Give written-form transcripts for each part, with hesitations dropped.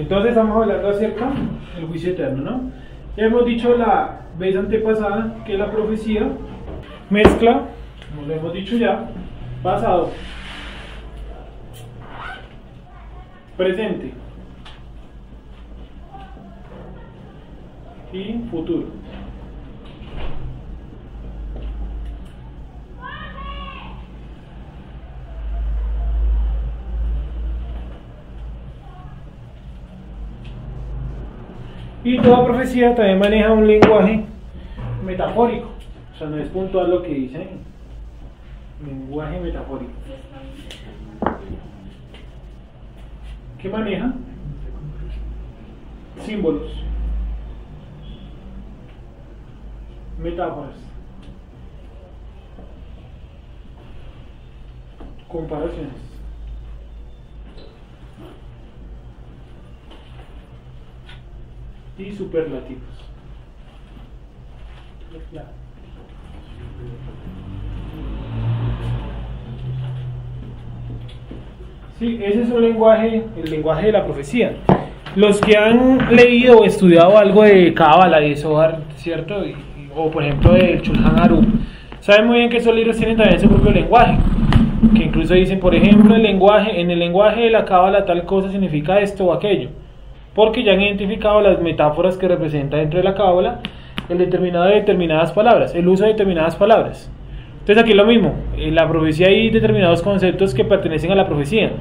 Entonces estamos hablando acerca del juicio eterno, ¿no? Ya hemos dicho la vez antepasada que la profecía mezcla, como lo hemos dicho ya, pasado, presente y futuro. Y toda profecía también maneja un lenguaje metafórico, o sea, no es puntual lo que dice, lenguaje metafórico. ¿Qué maneja? Símbolos, metáforas, comparaciones. Y superlativos. Sí, ese es un lenguaje, el lenguaje de la profecía. Los que han leído o estudiado algo de Cábala, de Zohar, ¿cierto? O por ejemplo de Shulchan Aruch, saben muy bien que esos libros tienen también su propio lenguaje. Que incluso dicen, por ejemplo, en el lenguaje de la Cábala tal cosa significa esto o aquello. Porque ya han identificado las metáforas que representa dentro de la cábala el determinado de determinadas palabras, el uso de determinadas palabras. Entonces aquí es lo mismo, en la profecía hay determinados conceptos que pertenecen a la profecía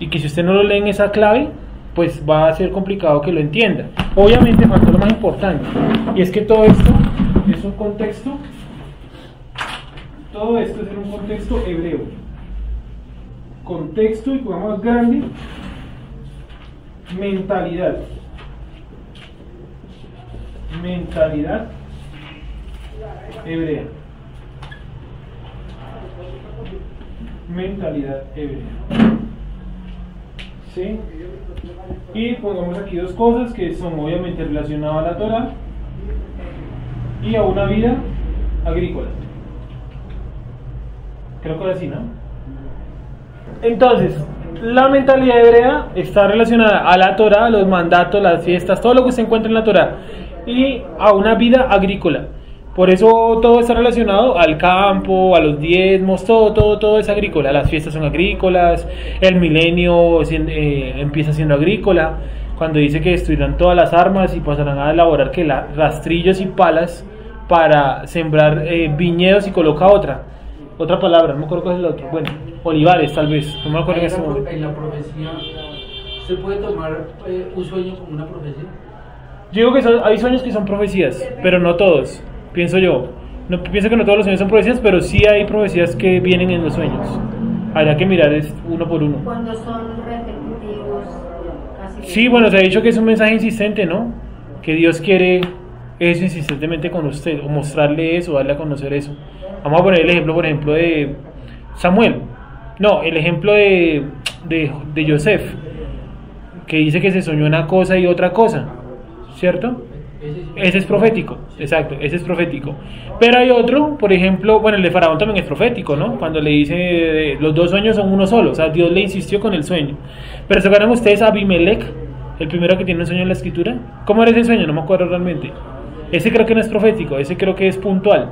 y que si usted no lo lee en esa clave, pues va a ser complicado que lo entienda. Obviamente falta lo más importante, y es que todo esto es un contexto, todo esto es en un contexto hebreo, contexto y pongamos grande, mentalidad hebrea, mentalidad hebrea, ¿sí? Y pongamos aquí dos cosas que son obviamente relacionadas a la Torah y a una vida agrícola, creo que ahora sí, ¿no? Entonces la mentalidad hebrea está relacionada a la Torah, a los mandatos, las fiestas, todo lo que se encuentra en la Torah, y a una vida agrícola. Por eso todo está relacionado al campo, a los diezmos, todo es agrícola. Las fiestas son agrícolas, el milenio empieza siendo agrícola, cuando dice que destruirán todas las armas y pasarán a elaborar rastrillos y palas para sembrar viñedos, y coloca otra palabra, no me acuerdo cuál es el otro, bueno, olivares tal vez, no me acuerdo en ese momento. En la profecía, ¿se puede tomar un sueño como una profecía? Yo digo que hay sueños que son profecías, pero no todos, pienso yo. No, pienso que no todos los sueños son profecías, pero sí hay profecías que vienen en los sueños. Habría que mirar uno por uno. Cuando son repetitivos, casi. Sí, bueno, se ha dicho que es un mensaje insistente, ¿no? Que Dios quiere eso insistentemente con usted, o mostrarle eso, darle a conocer eso. Vamos a poner el ejemplo, por ejemplo, de Samuel. No, el ejemplo de Yosef, que dice que se soñó una cosa y otra cosa, ¿cierto? Ese es profético, exacto, ese es profético. Pero hay otro, por ejemplo, bueno, el de Faraón también es profético, ¿no? Cuando le dice los dos sueños son uno solo, o sea, Dios le insistió con el sueño. Pero ¿se acuerdan ustedes a Abimelech, el primero que tiene un sueño en la escritura? ¿Cómo era ese sueño? No me acuerdo realmente. Ese creo que no es profético, ese creo que es puntual.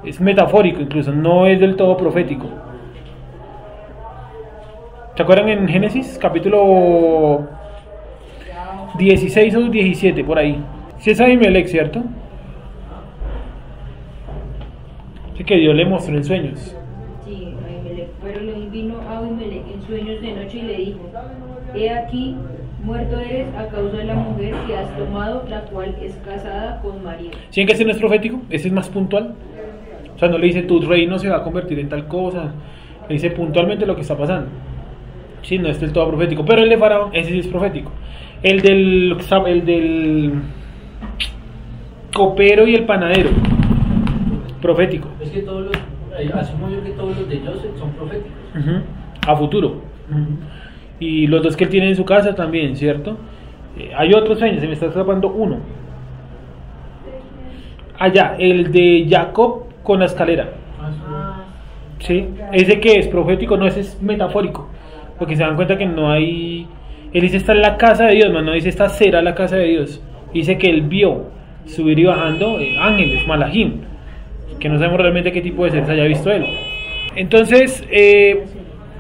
Es metafórico incluso, no es del todo profético. ¿Se acuerdan en Génesis, capítulo 16 o 17, por ahí? Si es Abimelech, ¿cierto? Así que Dios le mostró en sueños. Sí, Abimelech. Pero le vino a Abimelech en sueños de noche y le dijo: he aquí, muerto eres a causa de la mujer que has tomado, la cual es casada con marido. ¿Sí ven que ese no es profético? Ese es más puntual. O sea, no le dice tu reino se va a convertir en tal cosa, le dice puntualmente lo que está pasando. Sí, no es del todo profético, pero el de Faraón, ese sí es profético. El del copero y el panadero, profético. Es que asumo yo que todos los de Joseph son proféticos. A futuro. Y los dos que él tiene en su casa también, ¿cierto? Hay otros sueños, se me está escapando uno. Allá, el de Jacob con la escalera. ¿Sí? Ese que es profético, no, ese es metafórico. Porque se dan cuenta que no hay Él dice está en la casa de Dios, no dice esta será la casa de Dios. Dice que él vio subir y bajando ángeles, malajim, que no sabemos realmente qué tipo de seres haya visto él. Entonces,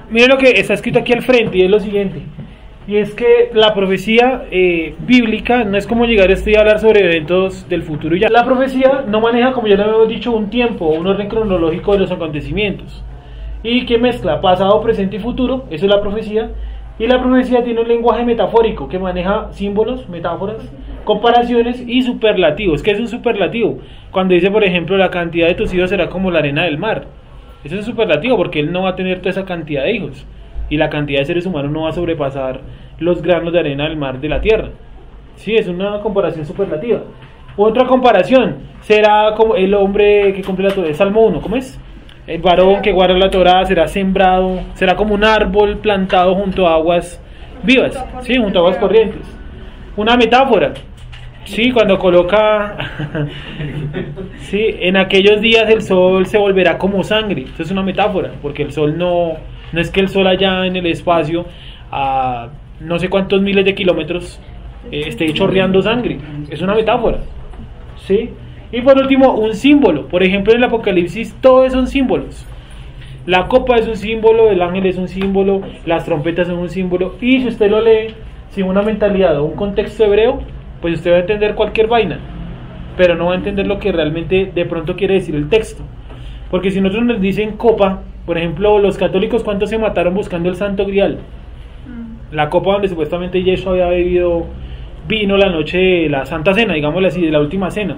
miren lo que está escrito aquí al frente, y es lo siguiente. Y es que la profecía bíblica no es como llegar a hablar sobre eventos del futuro y ya. La profecía no maneja, como ya lo hemos dicho, un tiempo, un orden cronológico de los acontecimientos. Y que mezcla pasado, presente y futuro, eso es la profecía. Y la profecía tiene un lenguaje metafórico que maneja símbolos, metáforas, comparaciones y superlativos. ¿Qué es un superlativo? Cuando dice, por ejemplo, la cantidad de tus hijos será como la arena del mar. Eso es un superlativo porque él no va a tener toda esa cantidad de hijos. Y la cantidad de seres humanos no va a sobrepasar los granos de arena del mar de la tierra. Sí, es una comparación superlativa. Otra comparación será como el hombre que cumple la Torá, Salmo 1, ¿cómo es? El varón que guarda la Torá será sembrado, será como un árbol plantado junto a aguas vivas, sí, junto a aguas corrientes. Una metáfora, sí, cuando coloca, sí, en aquellos días el sol se volverá como sangre. Eso es una metáfora, porque el sol no es que el sol allá en el espacio a no sé cuántos miles de kilómetros esté chorreando sangre. Es una metáfora, sí. Y por último, un símbolo. Por ejemplo, en el Apocalipsis todos son símbolos. La copa es un símbolo, el ángel es un símbolo, las trompetas son un símbolo. Y si usted lo lee sin una mentalidad o un contexto hebreo, pues usted va a entender cualquier vaina, pero no va a entender lo que realmente de pronto quiere decir el texto. Porque si nosotros nos dicen copa, por ejemplo, los católicos, ¿cuántos se mataron buscando el Santo Grial? La copa donde supuestamente Yeshua había bebido vino la noche de la Santa Cena, digámosle así, de la última cena.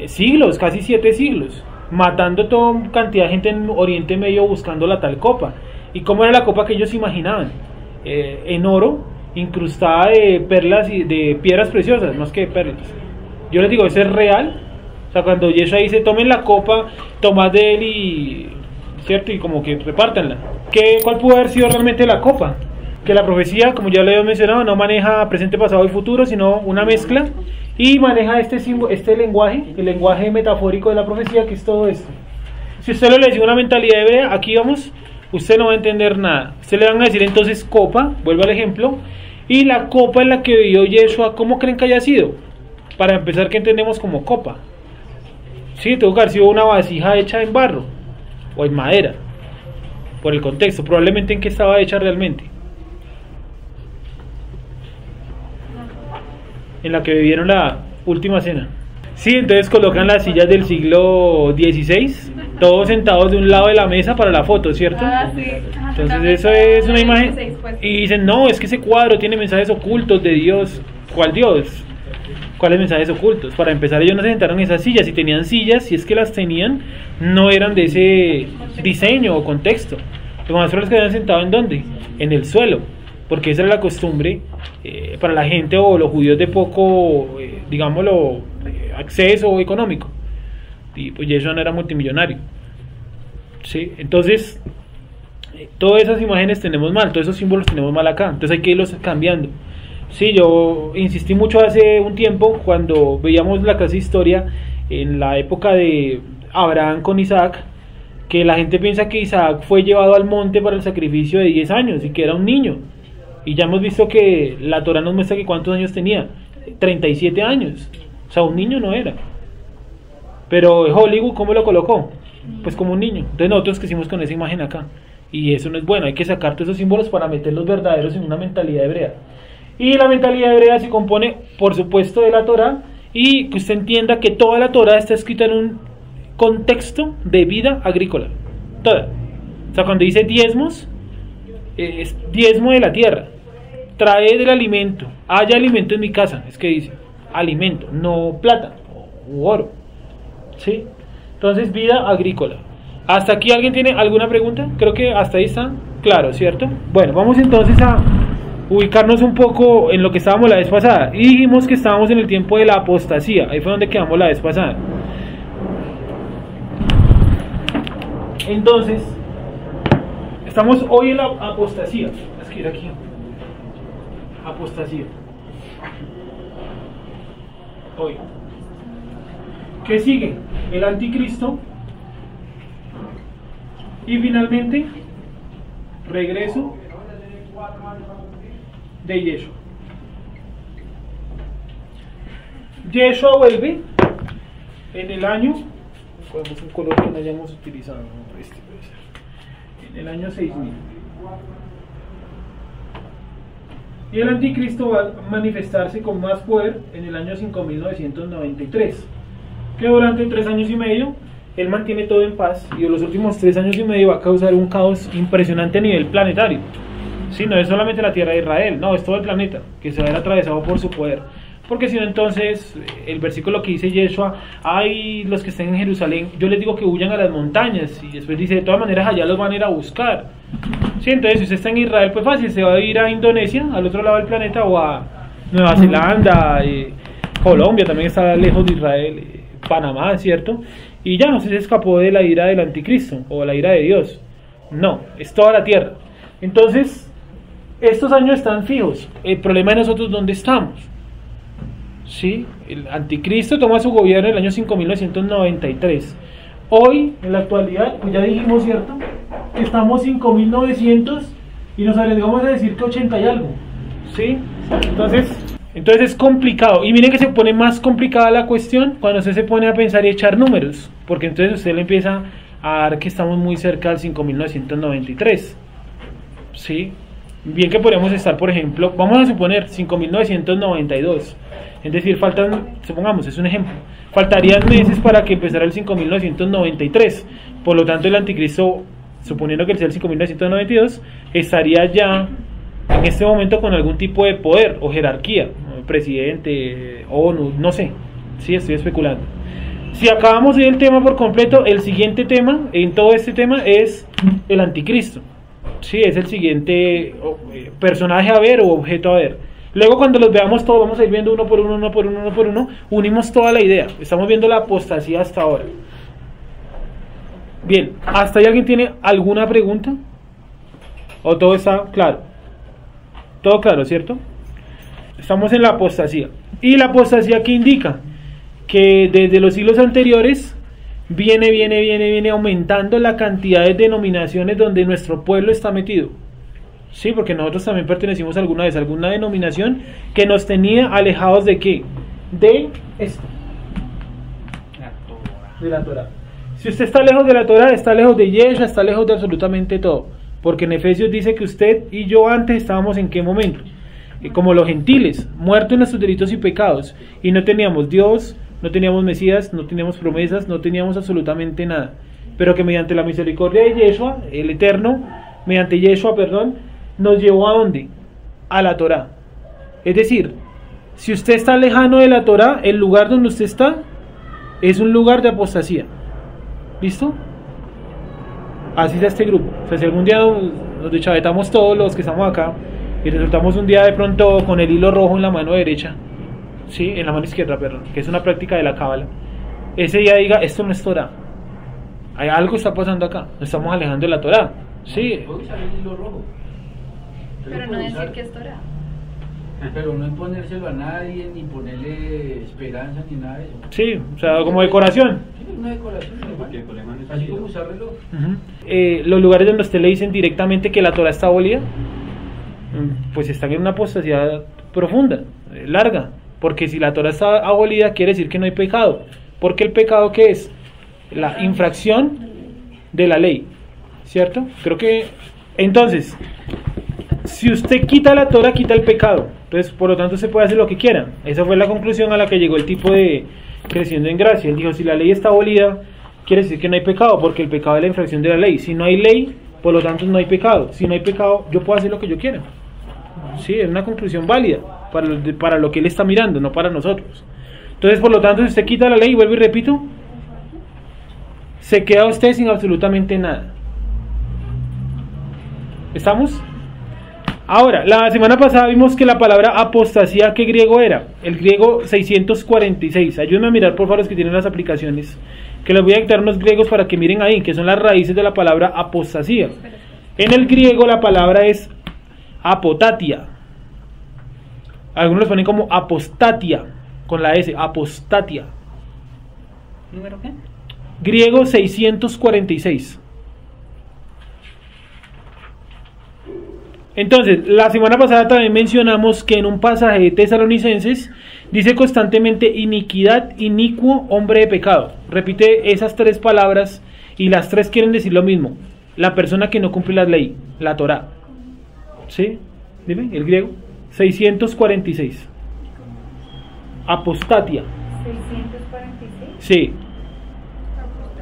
Siglos, casi 7 siglos, matando toda cantidad de gente en Oriente Medio buscando la tal copa. ¿Y cómo era la copa que ellos imaginaban? En oro, incrustada de perlas y de piedras preciosas, más que de perlas. Yo les digo, ¿eso es real? O sea, cuando Yeshua dice, tomen la copa, tomad de él y... ¿cierto? Y como que repártanla. ¿Cuál pudo haber sido realmente la copa? Que la profecía, como ya le he mencionado, no maneja presente, pasado y futuro, sino una mezcla. Y maneja este lenguaje, el lenguaje metafórico de la profecía, que es todo esto. Si usted lo lee sin una mentalidad hebrea, aquí vamos, usted no va a entender nada. Usted le van a decir entonces copa, vuelvo al ejemplo, y la copa en la que vivió Yeshua, ¿cómo creen que haya sido? Para empezar, ¿qué entendemos como copa? Sí, tuvo que haber sido una vasija hecha en barro o en madera, por el contexto, probablemente en qué estaba hecha realmente. En la que vivieron la última cena. Sí, entonces colocan las sillas del siglo XVI, todos sentados de un lado de la mesa para la foto, ¿cierto? Sí. Entonces eso es una imagen. Y dicen, no, es que ese cuadro tiene mensajes ocultos de Dios. ¿Cuál Dios? ¿Cuáles mensajes ocultos? Para empezar, ellos no se sentaron en esas sillas. Si tenían sillas, si es que las tenían, no eran de ese diseño o contexto. Los más probable es que habían sentado ¿en dónde? En el suelo, porque esa era la costumbre para la gente o los judíos de poco, digámoslo, acceso económico. Y pues Yeshua no era multimillonario. ¿Sí? Entonces, todas esas imágenes tenemos mal, todos esos símbolos tenemos mal acá. Entonces hay que irlos cambiando. Sí, yo insistí mucho hace un tiempo cuando veíamos la clase de historia en la época de Abraham con Isaac, que la gente piensa que Isaac fue llevado al monte para el sacrificio de 10 años y que era un niño. Y ya hemos visto que la Torá nos muestra que cuántos años tenía, 37 años, o sea, un niño no era. Pero Hollywood, ¿cómo lo colocó? Pues como un niño. Entonces nosotros crecimos con esa imagen acá, y eso no es bueno. Hay que sacar todos esos símbolos para meter los verdaderos en una mentalidad hebrea. Y la mentalidad hebrea se compone, por supuesto, de la Torá, y que usted entienda que toda la Torá está escrita en un contexto de vida agrícola, toda. O sea, cuando dice diezmos, es diezmo de la tierra. Trae del alimento, haya alimento en mi casa, es que dice alimento, no plata u oro, ¿sí? Entonces, vida agrícola. ¿Hasta aquí alguien tiene alguna pregunta? Creo que hasta ahí está claro, ¿cierto? Bueno, vamos entonces a ubicarnos un poco en lo que estábamos la vez pasada. Y dijimos que estábamos en el tiempo de la apostasía. Ahí fue donde quedamos la vez pasada. Entonces, estamos hoy en la apostasía. Es que ir aquí. Apostasía. Hoy. ¿Qué sigue? El anticristo. Y finalmente, regreso de Yeshua. Yeshua vuelve en el año, cogemos un color que no hayamos utilizado, este puede ser, en el año 6000. Y el anticristo va a manifestarse con más poder en el año 5993, que durante 3 años y medio él mantiene todo en paz, y en los últimos 3 años y medio va a causar un caos impresionante a nivel planetario. Sí, no es solamente la tierra de Israel, no, es todo el planeta que se va a ver atravesado por su poder. Porque si no, entonces el versículo que dice Yeshua, hay los que estén en Jerusalén, yo les digo que huyan a las montañas, y después dice, de todas maneras allá los van a ir a buscar. Sí, entonces si usted está en Israel, pues fácil, se va a ir a Indonesia, al otro lado del planeta, o a Nueva Zelanda, Colombia también está lejos de Israel, Panamá, ¿cierto? Y ya no se escapó de la ira del anticristo, o la ira de Dios. No, es toda la tierra. Entonces, estos años están fijos. El problema de nosotros, ¿dónde estamos? Sí, el anticristo toma su gobierno en el año 5993. Hoy, en la actualidad, pues ya dijimos, ¿cierto? Estamos 5900 y nos arriesgamos a decir que 80 y algo. ¿Sí? Entonces es complicado. Y miren que se pone más complicada la cuestión cuando usted se pone a pensar y echar números. Porque entonces usted le empieza a dar que estamos muy cerca del 5993. ¿Sí? Bien que podríamos estar, por ejemplo, vamos a suponer 5992. Es decir, faltan, supongamos, es un ejemplo, faltarían meses para que empezara el 5993. Por lo tanto, el anticristo, suponiendo que sea el 5992, estaría ya en este momento con algún tipo de poder o jerarquía, presidente, ONU, no sé. Sí, estoy especulando. Si acabamos de ir el tema por completo, el siguiente tema en todo este tema es el anticristo. Sí, es el siguiente personaje a ver o objeto a ver. Luego cuando los veamos todos, vamos a ir viendo uno por uno, unimos toda la idea. Estamos viendo la apostasía hasta ahora. Bien, ¿hasta ahí alguien tiene alguna pregunta? ¿O todo está claro? Todo claro, ¿cierto? Estamos en la apostasía. ¿Y la apostasía qué indica? Que desde los siglos anteriores viene aumentando la cantidad de denominaciones donde nuestro pueblo está metido. Sí, porque nosotros también pertenecimos alguna vez a alguna denominación que nos tenía alejados de ¿qué? De esto. De la Torah. Si usted está lejos de la Torah, está lejos de Yeshua, está lejos de absolutamente todo. Porque en Efesios dice que usted y yo antes estábamos ¿en qué momento? Como los gentiles, muertos en nuestros delitos y pecados. Y no teníamos Dios, no teníamos Mesías, no teníamos promesas, no teníamos absolutamente nada. Pero que mediante la misericordia de Yeshua, el Eterno, mediante Yeshua, nos llevó ¿a dónde? A la Torah. Es decir, si usted está lejano de la Torah, el lugar donde usted está es un lugar de apostasía. ¿Listo? Así es este grupo. O sea, si algún día nos deschavetamos todos los que estamos acá y resultamos un día de pronto con el hilo rojo en la mano derecha, sí, en la mano izquierda, que es una práctica de la cábala, ese día diga, esto no es Torah. Hay algo está pasando acá, nos estamos alejando de la Torah. Sí. Puedo usar el hilo rojo. Pero no decir que es Torah. Pero no imponérselo a nadie, ni ponerle esperanza, ni nada de eso. Sí, o sea, como decoración. Sí, una decoración. Así como usar reloj. Los lugares donde usted le dicen directamente que la Torah está abolida, pues están en una apostasía profunda, larga. Porque si la Torah está abolida, quiere decir que no hay pecado. Porque el pecado, ¿qué es? La infracción de la ley. ¿Cierto? Creo que... Entonces, si usted quita la Torah, quita el pecado. Entonces, por lo tanto, se puede hacer lo que quiera. Esa fue la conclusión a la que llegó el tipo de Creciendo en Gracia. Él dijo, si la ley está abolida, quiere decir que no hay pecado, porque el pecado es la infracción de la ley. Si no hay ley, por lo tanto, no hay pecado. Si no hay pecado, yo puedo hacer lo que yo quiera. Sí, es una conclusión válida para lo que él está mirando, no para nosotros. Entonces, por lo tanto, si usted quita la ley, vuelvo y repito, se queda usted sin absolutamente nada. ¿Estamos? Ahora, la semana pasada vimos que la palabra apostasía, ¿qué griego era? El griego 646. Ayúdenme a mirar, por favor, los que tienen las aplicaciones, que les voy a dictar unos griegos para que miren ahí, que son las raíces de la palabra apostasía. En el griego la palabra es apotatia. Algunos lo ponen como apostatia, con la S, apostatia. ¿Número qué? Griego 646. Entonces, la semana pasada también mencionamos que en un pasaje de Tesalonicenses dice constantemente iniquidad, inicuo, hombre de pecado. Repite esas tres palabras y las tres quieren decir lo mismo. La persona que no cumple la ley, la Torá. ¿Sí? Dime, el griego. 646. Apostatia. 646. Sí.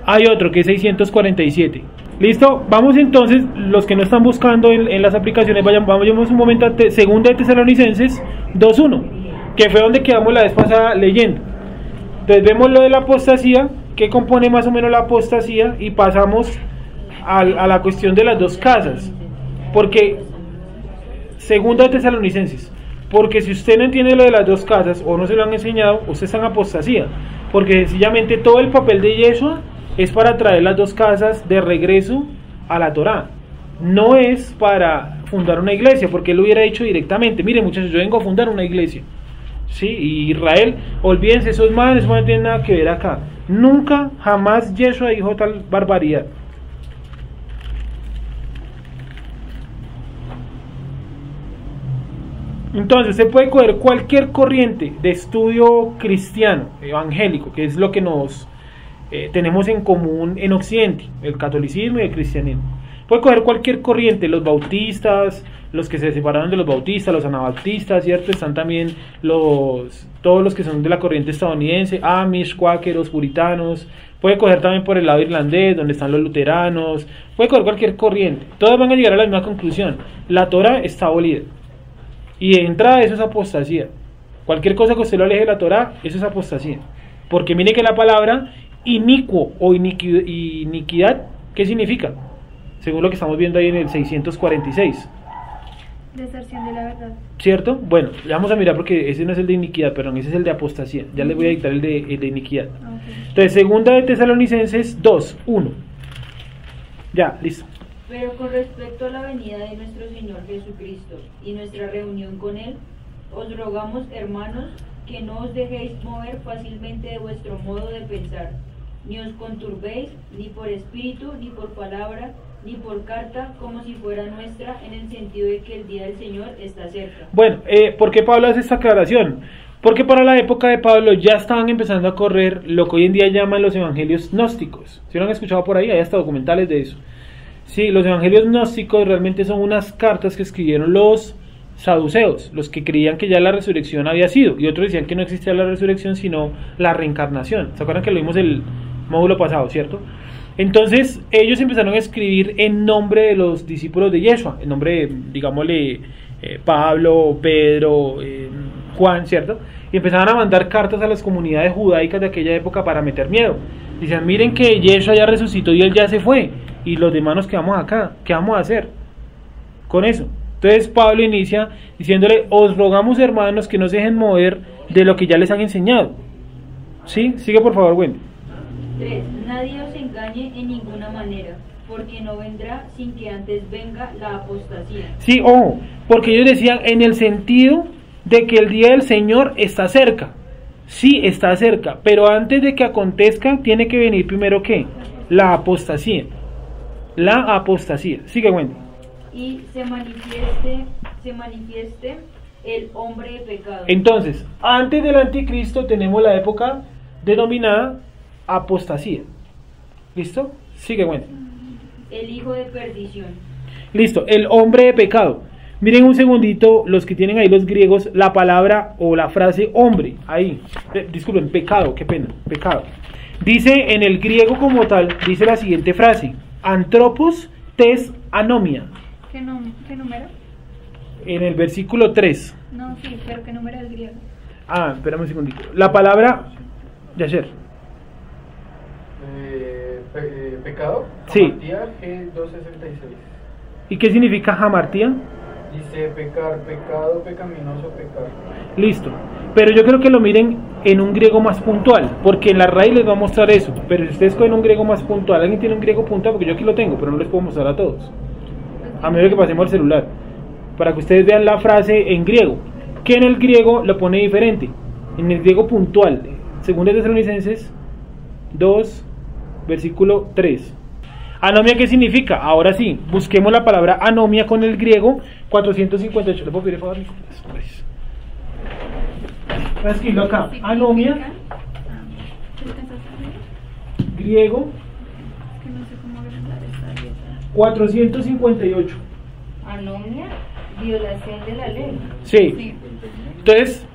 Hay otro que es 647. ¿Listo? Vamos entonces, los que no están buscando en las aplicaciones, vayamos un momento a Segunda de Tesalonicenses 2.1, que fue donde quedamos la vez pasada leyendo. Entonces vemos lo de la apostasía, que compone más o menos la apostasía, y pasamos a la cuestión de las dos casas. Porque, Segunda de Tesalonicenses, porque si usted no entiende lo de las dos casas, o no se lo han enseñado, usted está en apostasía. Porque sencillamente todo el papel de Yeshua es para traer las dos casas de regreso a la Torá. No es para fundar una iglesia, porque él lo hubiera dicho directamente: mire muchachos, yo vengo a fundar una iglesia. Sí, y Israel, olvídense, esos manes no tienen nada que ver acá. Nunca, jamás Yeshua dijo tal barbaridad. Entonces se puede coger cualquier corriente de estudio cristiano, evangélico, que es lo que nos tenemos en común en Occidente, el catolicismo y el cristianismo. Puede coger cualquier corriente, los bautistas, los que se separaron de los bautistas, los anabaptistas, ¿cierto? Están también todos los que son de la corriente estadounidense, Amish, cuáqueros, puritanos. Puede coger también por el lado irlandés, donde están los luteranos. Puede coger cualquier corriente. Todas van a llegar a la misma conclusión: la Torá está abolida. Y de entrada eso es apostasía. Cualquier cosa que usted lo aleje de la Torá, eso es apostasía. Porque mire que la palabra inicuo o iniquidad, ¿qué significa? Según lo que estamos viendo ahí en el 646. Deserción de la verdad. ¿Cierto? Bueno, ya vamos a mirar, porque ese no es el de iniquidad, perdón, ese es el de apostasía. Ya les voy a dictar el de iniquidad. Okay. Entonces, Segunda de Tesalonicenses 2:1. Ya, listo. Pero con respecto a la venida de nuestro Señor Jesucristo y nuestra reunión con Él, os rogamos, hermanos, que no os dejéis mover fácilmente de vuestro modo de pensar, ni os conturbéis, ni por espíritu, ni por palabra, ni por carta, como si fuera nuestra, en el sentido de que el día del Señor está cerca. Bueno, ¿por qué Pablo hace esta aclaración? Porque para la época de Pablo ya estaban empezando a correr lo que hoy en día llaman los evangelios gnósticos. ¿Sí lo han escuchado por ahí? Hay hasta documentales de eso. Sí, los evangelios gnósticos realmente son unas cartas que escribieron los saduceos, los que creían que ya la resurrección había sido, y otros decían que no existía la resurrección sino la reencarnación. ¿Se acuerdan que lo vimos el módulo pasado, cierto? Entonces ellos empezaron a escribir en nombre de los discípulos de Yeshua, en nombre de, digámosle, Pablo, Pedro, Juan, ¿cierto? Y empezaban a mandar cartas a las comunidades judaicas de aquella época para meter miedo. Dicen: miren que Yeshua ya resucitó y él ya se fue, y los demás nos quedamos acá, ¿qué vamos a hacer con eso? Entonces Pablo inicia diciéndole: os rogamos, hermanos, que no se dejen mover de lo que ya les han enseñado. ¿Sí? Sigue por favor, Wendy. 3. Nadie os engañe en ninguna manera, porque no vendrá sin que antes venga la apostasía. Sí, ojo, porque ellos decían en el sentido de que el día del Señor está cerca. Sí, está cerca, pero antes de que acontezca tiene que venir primero ¿qué? La apostasía. La apostasía. Sigue, Wendy. Y se manifieste el hombre de pecado. Entonces, antes del anticristo tenemos la época denominada apostasía. ¿Listo? Sigue, Wendy. El hijo de perdición. Listo, el hombre de pecado. Miren un segundito, los que tienen ahí los griegos, la palabra o la frase hombre, ahí, disculpen, pecado, qué pena, pecado. Dice en el griego como tal, dice la siguiente frase: antropos tes anomia. ¿Qué número? En el versículo 3. No, sí, pero ¿qué número es griego? Ah, espérame un segundito. La palabra, Yasher. Pecado. Sí. Hamartía, G266. ¿Y qué significa hamartía? Dice pecar, pecado, pecaminoso, pecar. Listo. Pero yo creo que lo miren en un griego más puntual, porque en la raíz les va a mostrar eso. Pero si ustedes cogen un griego más puntual, alguien tiene un griego puntual, porque yo aquí lo tengo, pero no les puedo mostrar a todos. A medida que pasemos el celular, para que ustedes vean la frase en griego, que en el griego lo pone diferente. En el griego puntual, Segunda de Tesalonicenses 2, versículo 3. ¿Anomia qué significa? Ahora sí, busquemos la palabra anomia con el griego 458. ¿Le puedo pedir favor, Nicolás? Gracias. Voy a escribirlo acá. Anomia, griego, Que no sé cómo agrandar esta letra. 458. Anomia, violación de la ley. Sí. Sí. Entonces,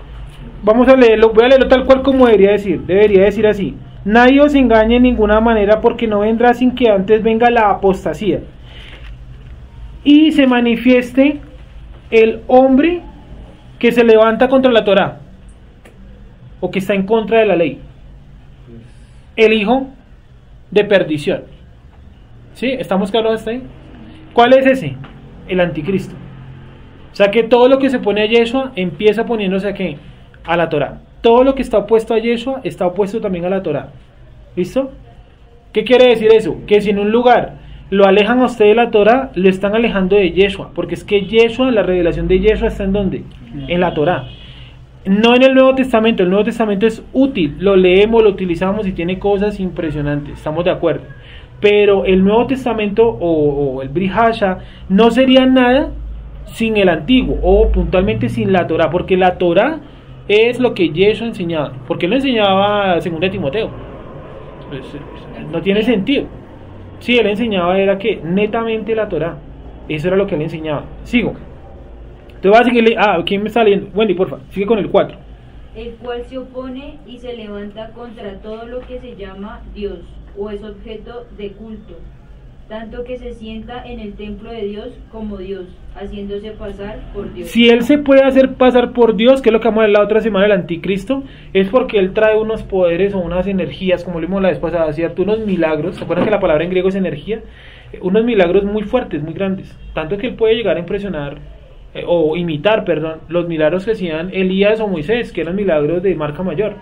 vamos a leerlo, voy a leerlo tal cual como debería decir así: nadie os engañe en ninguna manera, porque no vendrá sin que antes venga la apostasía y se manifieste el hombre que se levanta contra la Torá, o que está en contra de la ley, el hijo de perdición. ¿Sí? ¿Estamos claros hasta ahí? ¿Cuál es ese? El anticristo. O sea que todo lo que se pone a Yeshua empieza poniéndose ¿a qué? A la Torá. Todo lo que está opuesto a Yeshua está opuesto también a la Torá. ¿Listo? ¿Qué quiere decir eso? Que si en un lugar lo alejan a usted de la Torá, lo están alejando de Yeshua, porque es que Yeshua, la revelación de Yeshua está ¿en dónde? En la Torá. No en el Nuevo Testamento. El Nuevo Testamento es útil, lo leemos, lo utilizamos y tiene cosas impresionantes, estamos de acuerdo. Pero el Nuevo Testamento o el Brit Hasha no sería nada sin el Antiguo, o puntualmente sin la Torá, porque la Torá es lo que Yeshua enseñaba, porque él lo enseñaba según de Timoteo. Pues, no tiene sentido. Sí, él enseñaba era que netamente la Torá, eso era lo que él enseñaba. Sigo. Te voy a seguirle. ¿Quién me está leyendo? Wendy, porfa, sigue con el 4. El cual se opone y se levanta contra todo lo que se llama Dios o es objeto de culto, tanto que se sienta en el templo de Dios como Dios, haciéndose pasar por Dios. Si él se puede hacer pasar por Dios, que es lo que vamos a ver la otra semana del anticristo, es porque él trae unos poderes o unas energías, como lo vimos la vez pasada, ¿cierto? Unos milagros. ¿Se acuerdan que la palabra en griego es energía? Unos milagros muy fuertes, muy grandes, tanto que él puede llegar a impresionar o imitar, perdón, los milagros que hacían Elías o Moisés, que eran milagros de marca mayor.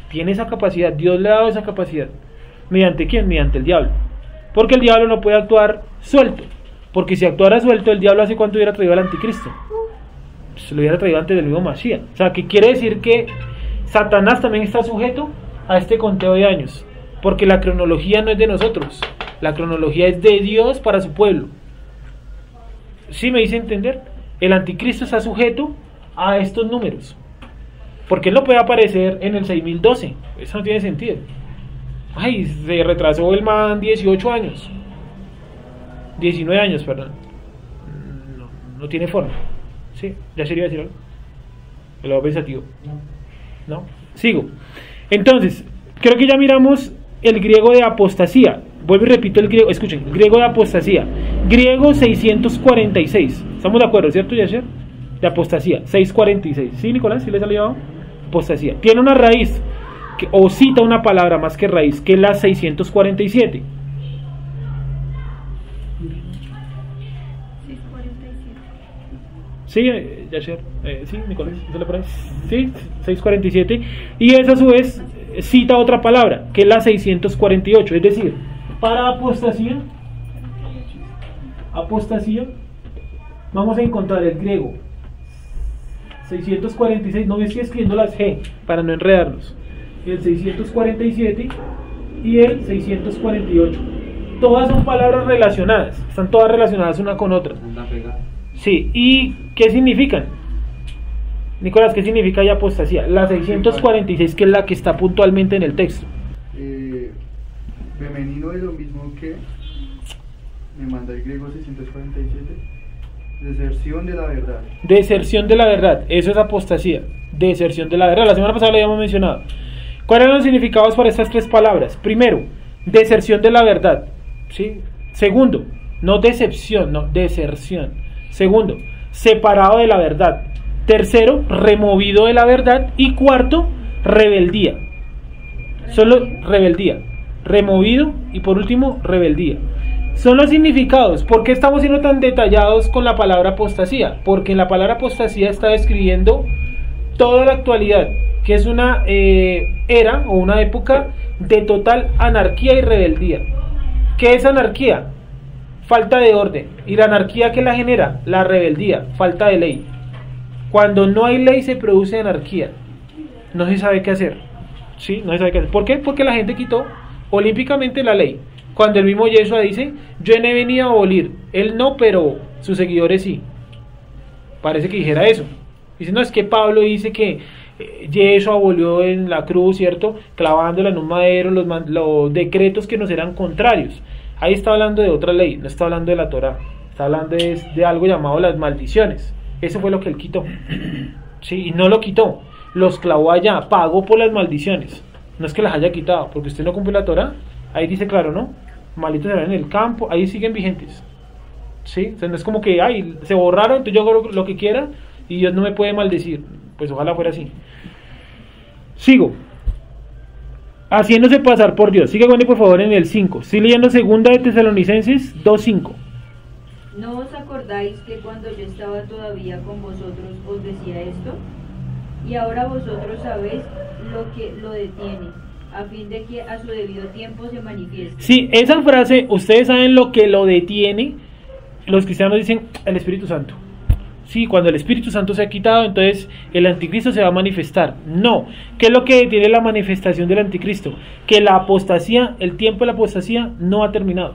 Tiene esa capacidad, Dios le ha dado esa capacidad. ¿Mediante quién? Mediante el diablo. Porque el diablo no puede actuar suelto, porque si actuara suelto, el diablo hace cuánto hubiera traído al anticristo, se lo hubiera traído antes del mismo Mashiach. O sea, que quiere decir que Satanás también está sujeto a este conteo de años, porque la cronología no es de nosotros, la cronología es de Dios para su pueblo. ¿Sí me hice entender? El anticristo está sujeto a estos números, porque él no puede aparecer en el 6012, eso no tiene sentido. Ay, se retrasó el man 18 años, 19 años, perdón. No tiene forma. ¿Sí? ¿Ya sería decir algo? El lado pensativo. ¿No? Sigo. Entonces, creo que ya miramos el griego de apostasía. Vuelvo y repito el griego, escuchen, griego de apostasía. Griego 646. ¿Estamos de acuerdo, cierto, Yasher? De apostasía, 646. ¿Sí, Nicolás? ¿Sí le salió? Apostasía. Tiene una raíz, o cita una palabra más que raíz, que es la 647. 647. Sí, Yasher, sí, Nicolás, ¿se le pone? Sí, 647. Y esa a su vez cita otra palabra, que es la 648. Es decir, para apostasía, vamos a encontrar el griego 646, no me estoy escribiendo las G para no enredarnos, el 647 y el 648. Todas son palabras relacionadas, están todas relacionadas una con otra. Sí, ¿y qué significan? Nicolás, ¿qué significa ya apostasía? La 646, que es la que está puntualmente en el texto. Femenino es lo mismo que me manda el griego 647. Deserción de la verdad. Deserción de la verdad, eso es apostasía. Deserción de la verdad, la semana pasada lo habíamos mencionado. ¿Cuáles eran los significados para estas tres palabras? Primero, deserción de la verdad, ¿sí? Segundo, no decepción, no, deserción. Segundo, separado de la verdad. Tercero, removido de la verdad. Y cuarto, rebeldía. Solo rebeldía. Removido y por último, rebeldía. Son los significados. ¿Por qué estamos siendo tan detallados con la palabra apostasía? Porque en la palabra apostasía está describiendo toda la actualidad, que es una era o una época de total anarquía y rebeldía. ¿Qué es anarquía? Falta de orden. ¿Y la anarquía qué la genera? La rebeldía, falta de ley. Cuando no hay ley se produce anarquía. No se sabe qué hacer. ¿Sí? No se sabe qué hacer. ¿Por qué? Porque la gente quitó olímpicamente la ley. cuando el mismo Yeshua dice, yo no he venido a abolir, él no, pero sus seguidores sí. Parece que dijera eso. Dice, no, es que Pablo dice que Yeshua abolió en la cruz, ¿cierto? Clavándola en un madero los decretos que nos eran contrarios. Ahí está hablando de otra ley, no está hablando de la Torá, está hablando de algo llamado las maldiciones. Eso fue lo que él quitó. Sí, y no lo quitó, los clavó allá, pagó por las maldiciones. No es que las haya quitado, porque usted no cumple la Torá. Ahí dice claro, ¿no? Malditos serán en el campo, ahí siguen vigentes. ¿Sí? O sea, no es como que, ay, se borraron, entonces yo hago lo que quiera y Dios no me puede maldecir. Pues ojalá fuera así. Sigo. Haciéndose pasar por Dios. Sigue con él, por favor, en el 5. Estoy leyendo segunda de Tesalonicenses 2:5. ¿No os acordáis que cuando yo estaba todavía con vosotros os decía esto? Y ahora vosotros sabéis lo que lo detiene, a fin de que a su debido tiempo se manifieste. Sí, esa frase, ustedes saben lo que lo detiene. Los cristianos dicen el Espíritu Santo. Sí, cuando el Espíritu Santo se ha quitado, entonces el anticristo se va a manifestar. No, ¿qué es lo que detiene la manifestación del anticristo? Que la apostasía, el tiempo de la apostasía no ha terminado.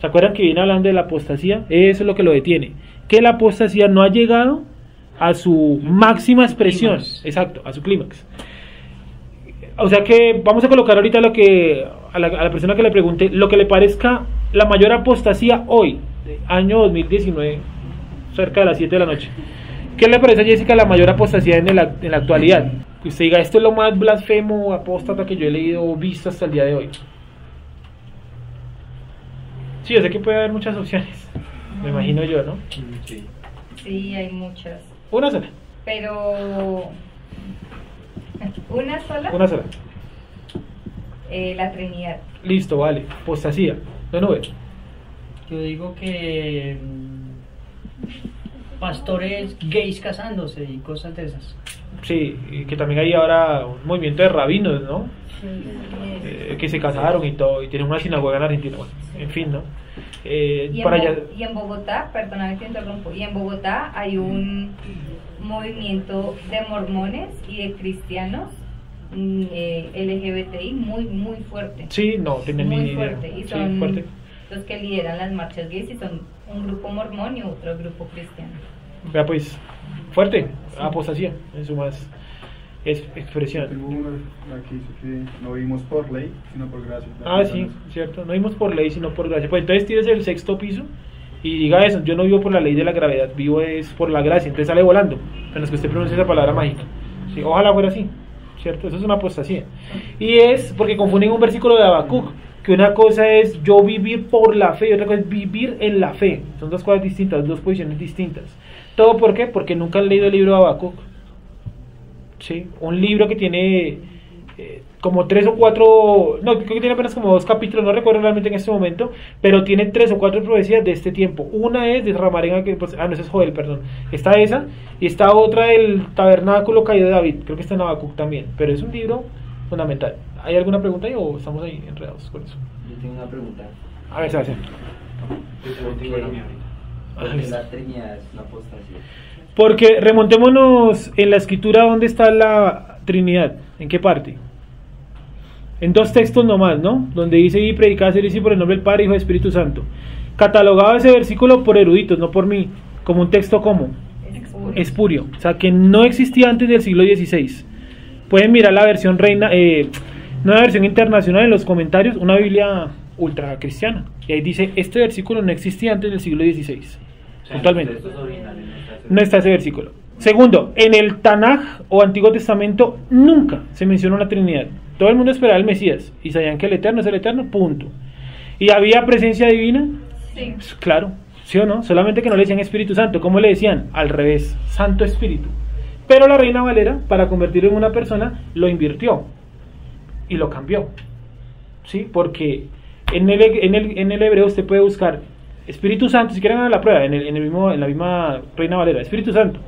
¿Se acuerdan que viene hablando de la apostasía? Eso es lo que lo detiene. Que la apostasía no ha llegado a su máxima expresión. Clímax. Exacto, a su clímax. O sea que vamos a colocar ahorita lo que a la persona que le pregunte, lo que le parezca la mayor apostasía hoy, año 2019, cerca de las 7 de la noche. ¿Qué le parece a Jessica la mayor apostasía en la actualidad? Que usted diga, esto es lo más blasfemo, apóstata que yo he leído o visto hasta el día de hoy. Sí, yo sé que puede haber muchas opciones, me imagino yo, ¿no? Sí. Sí, hay muchas. Una sola. Pero. ¿Una sola? Una sola. La Trinidad. Listo, vale. Apostasía. No, no, Yo digo que pastores gays casándose y cosas de esas. sí, y que también hay ahora un movimiento de rabinos, ¿no? Que se casaron y todo, y tienen una sinagoga en Argentina, bueno, en fin, ¿no? Y Para allá. y en Bogotá, perdóname que interrumpo, y en Bogotá hay un movimiento de mormones y de cristianos LGBTI muy fuerte. Sí, no tienen ni Muy idea. fuerte. Y Sí, son fuerte. los que lideran las marchas gays y son un grupo mormón y otro grupo cristiano. Vea pues, fuerte, apostasía, en su más expresión. Tengo uno aquí dice que no vivimos por ley, sino por gracia. Ah, sí, cierto, no vimos por ley, sino por gracia. Pues entonces tírese el sexto piso y diga eso, yo no vivo por la ley de la gravedad, vivo es por la gracia, entonces sale volando, en los que usted pronuncia esa palabra mágica. Sí, ojalá fuera así, ¿cierto? Eso es una apostasía. Y es porque confunden un versículo de Habacuc, que una cosa es yo vivir por la fe y otra cosa es vivir en la fe. Son dos cosas distintas, dos posiciones distintas. ¿Todo por qué? Porque nunca han leído el libro de Habacuc. Sí, un libro que tiene como 3 o 4, no, creo que tiene apenas como 2 capítulos, no recuerdo realmente en este momento, pero tiene 3 o 4 profecías de este tiempo. Una es derramar en aquel, pues, no, esa es Joel, perdón. Está esa, y está otra del tabernáculo caído de David, creo que está en Habacuc también, pero es un libro fundamental. ¿Hay alguna pregunta ahí o estamos ahí enredados con eso? Yo tengo una pregunta. A ver, Sebastián. Porque la Trinidad es una apostasía. Porque remontémonos en la escritura, ¿dónde está la Trinidad? ¿En qué parte? En 2 textos nomás, ¿no? Donde dice y predicad ser por el nombre del Padre, Hijo y Espíritu Santo. Catalogado ese versículo por eruditos, no por mí, como un texto como espurio, o sea que no existía antes del siglo XVI. Pueden mirar la versión nueva versión internacional en los comentarios, una Biblia ultra cristiana, y ahí dice este versículo no existía antes del siglo XVI. Puntualmente. No está ese versículo. Segundo, en el Tanaj o Antiguo Testamento nunca se menciona la Trinidad. Todo el mundo esperaba el Mesías y sabían que el Eterno es el Eterno, punto. ¿Y había presencia divina? Sí. Pues, claro, ¿sí o no? Solamente que no le decían Espíritu Santo. ¿Cómo le decían? Al revés, Santo Espíritu. Pero la Reina Valera, para convertirlo en una persona, lo invirtió y lo cambió. ¿Sí? Porque en el hebreo usted puede buscar Espíritu Santo, si quieren hacer la prueba, en la misma Reina Valera, Espíritu Santo.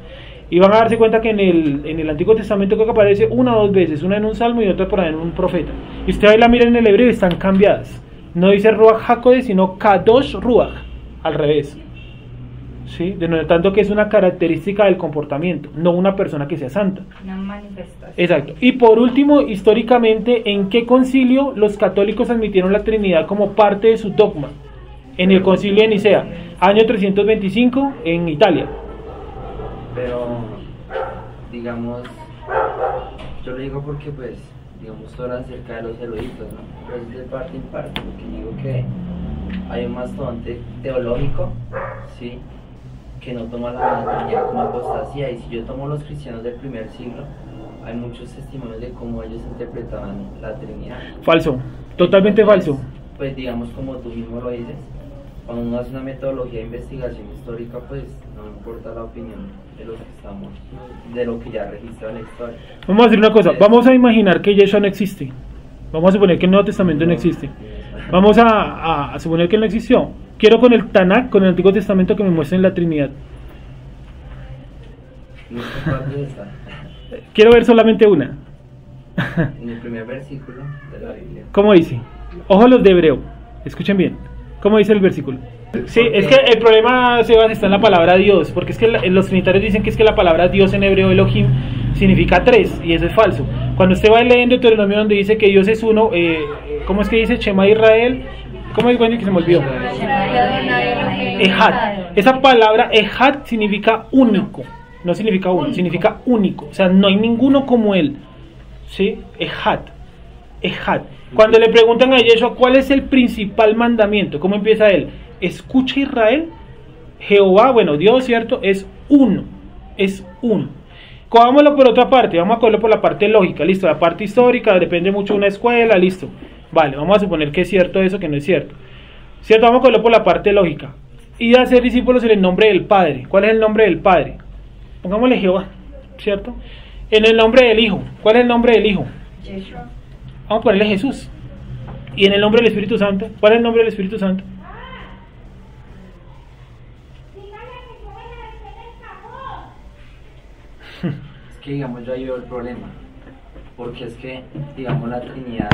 Y van a darse cuenta que en el Antiguo Testamento creo que aparece 1 o 2 veces, una en un salmo y otra por ahí en un profeta. Y usted ahí la mira en el hebreo y están cambiadas. No dice Ruach HaKodesh, sino Kadosh Ruach, al revés. ¿sí? Denotando que es una característica del comportamiento, no una persona que sea santa. Una manifestación. Exacto. Y por último, históricamente, ¿en qué concilio los católicos admitieron la Trinidad como parte de su dogma? En el concilio de Nicea, año 325 en Italia. Pero, digamos, yo lo digo porque, pues, digamos, todo acerca de los eruditos, ¿no? Pero es de parte en parte, porque digo que hay un mastodonte teológico, ¿sí? Que no toma la Trinidad como apostasía, y si yo tomo los cristianos del primer siglo, hay muchos testimonios de cómo ellos interpretaban la Trinidad. Falso, totalmente falso. Pues, digamos, como tú mismo lo dices, cuando uno hace una metodología de investigación histórica, pues no importa la opinión de los que estamos, de lo que ya registra la historia. Vamos a hacer una cosa, vamos a imaginar que Yeshua no existe. Vamos a suponer que el Nuevo Testamento no existe. Vamos a suponer que él no existió. Quiero con el Tanakh, con el Antiguo Testamento, que me muestren la Trinidad. Quiero ver solamente una. En el primer versículo de la Biblia. ¿Cómo dice? Ojo los de Hebreo, escuchen bien. ¿Cómo dice el versículo? Sí, es que el problema, Sebas, está en la palabra Dios, porque es que los trinitarios dicen que es que la palabra Dios en hebreo, Elohim, significa tres, y eso es falso. Cuando usted va leyendo Deuteronomio donde dice que Dios es uno, ¿cómo es que dice? Shema Israel, ¿cómo es? Bueno, que se me olvidó. Ejad. Esa palabra Ejad significa único, no significa uno, significa único, o sea, no hay ninguno como él, ¿sí? Ejad, Ejad. Cuando le preguntan a Yeshua cuál es el principal mandamiento, ¿cómo empieza él? Escucha Israel, Jehová, bueno, Dios, ¿cierto? Es uno, es uno. Cojámoslo por otra parte, vamos a cogerlo por la parte lógica, listo, la parte histórica, depende mucho de una escuela, listo. Vale, vamos a suponer que es cierto eso, que no es cierto. ¿Cierto? Vamos a cogerlo por la parte lógica. Y a ser discípulos en el nombre del Padre. ¿Cuál es el nombre del Padre? Pongámosle Jehová, ¿cierto? En el nombre del Hijo, ¿cuál es el nombre del Hijo? Yeshua. Vamos a ponerle Jesús. Y en el nombre del Espíritu Santo, ¿cuál es el nombre del Espíritu Santo? Es que, digamos, yo ahí veo el problema, porque es que, digamos, la Trinidad